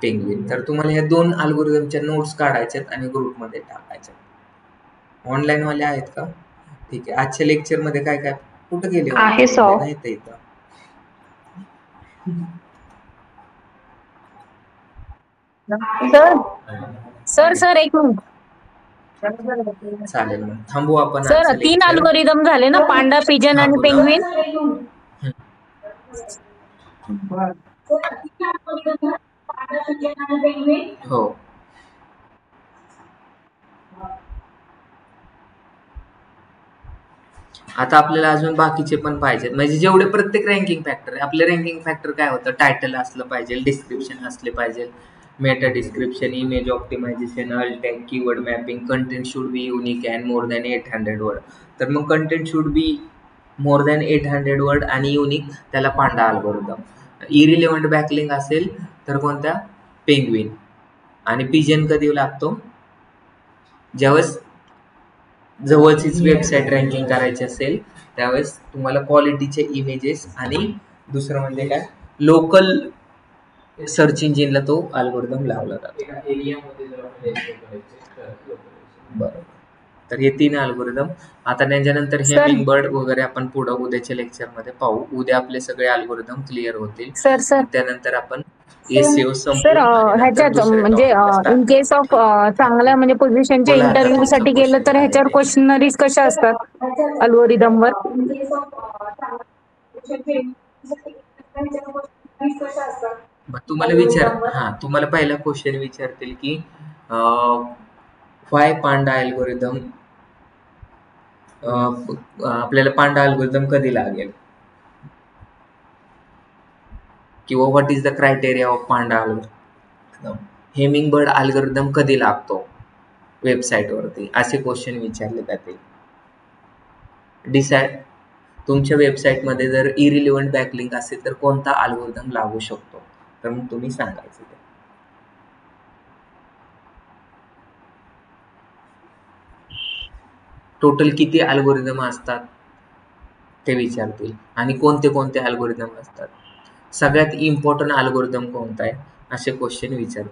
पेंग्विन. तर तुम्हाला या 2 अल्गोरिदमच्या नोट्स काढायच्यात आणि ग्रुपमध्ये टाकायच्यात. ऑनलाईन वाले आहेत का? ठीक आहे. आजच्या लेक्चर मध्ये काय काय कुठं गेले नाही तर इथं सर एक मिनिट चालेल, मग थांबू आपण. सर 3 अल्गोरिदम झाले ना, पांडा, पिजन आणि पेंग्विन. हो. आता आपल्याला अजून बाकीचे पण पाहिजेत. म्हणजे जेवढे प्रत्येक रँकिंग फॅक्टर आहे, आपले रँकिंग फॅक्टर काय होतं, टायटल असलं पाहिजे, डिस्क्रिप्शन असले पाहिजे, meta description, image optimisation, alt tag, keyword mapping, content should be unique and more than 800 word. तर मग content should be more than 800 word आणि युनिक, त्याला पांडा अल्गोरिदम. इरिलेव्हंट बॅकलिंक असेल तर कोणत्या, पेंग्विन. आणि पिजन कधी लागतो, ज्यावेळेस जवळचीच वेबसाईट रँकिंग करायची असेल त्यावेळेस तुम्हाला क्वालिटीचे इमेजेस आणि दुसरं म्हणजे काय लोकल सर्च इंजिनला तो अल्गोरिदम लावला जातो. बरोबर. तर हे 3 अल्गोरिदम. आता त्याच्यानंतर हेमिंग बर्ड वगैरे आपण पुढे उद्याच्या लेक्चर मध्ये पाहू. उद्या आपले सगळे अल्गोरिदम क्लिअर होतील. सर त्यानंतर आपण एसईओ सर ह्याच्यात म्हणजे इन केस ऑफ चांगल्या म्हणजे पोझिशनच्या इंटरव्ह्यू साठी गेलं तर ह्याच्यावर क्वेश्चनरीज कशा असतात अल्गोरिदम वर? तुम्हाला पहिला क्वेश्चन विचारतील की वाय पांडा अल्गोरिदम, आपल्याला पांडा अल्गोरिदम कधी लागेल किंवा what is the criteria of Panda algorithm, Hummingbird algorithm कधी लागतो वेबसाईट वरती, असे क्वेश्चन विचारले जातील. डिसाइड तुमच्या वेबसाईट मध्ये जर इरिलेव्हंट बॅकलिंक असेल तर कोणता अल्गोरिदम लागू शकतो, तर मग तुम्ही सांगायचं. टोटल किती अल्गोरिदम असतात ते विचारतील आणि कोणते कोणते अल्गोरिदम असतात, सगळ्यात इम्पॉर्टंट अल्गोरिदम कोणता आहे, असे क्वेश्चन विचारतील.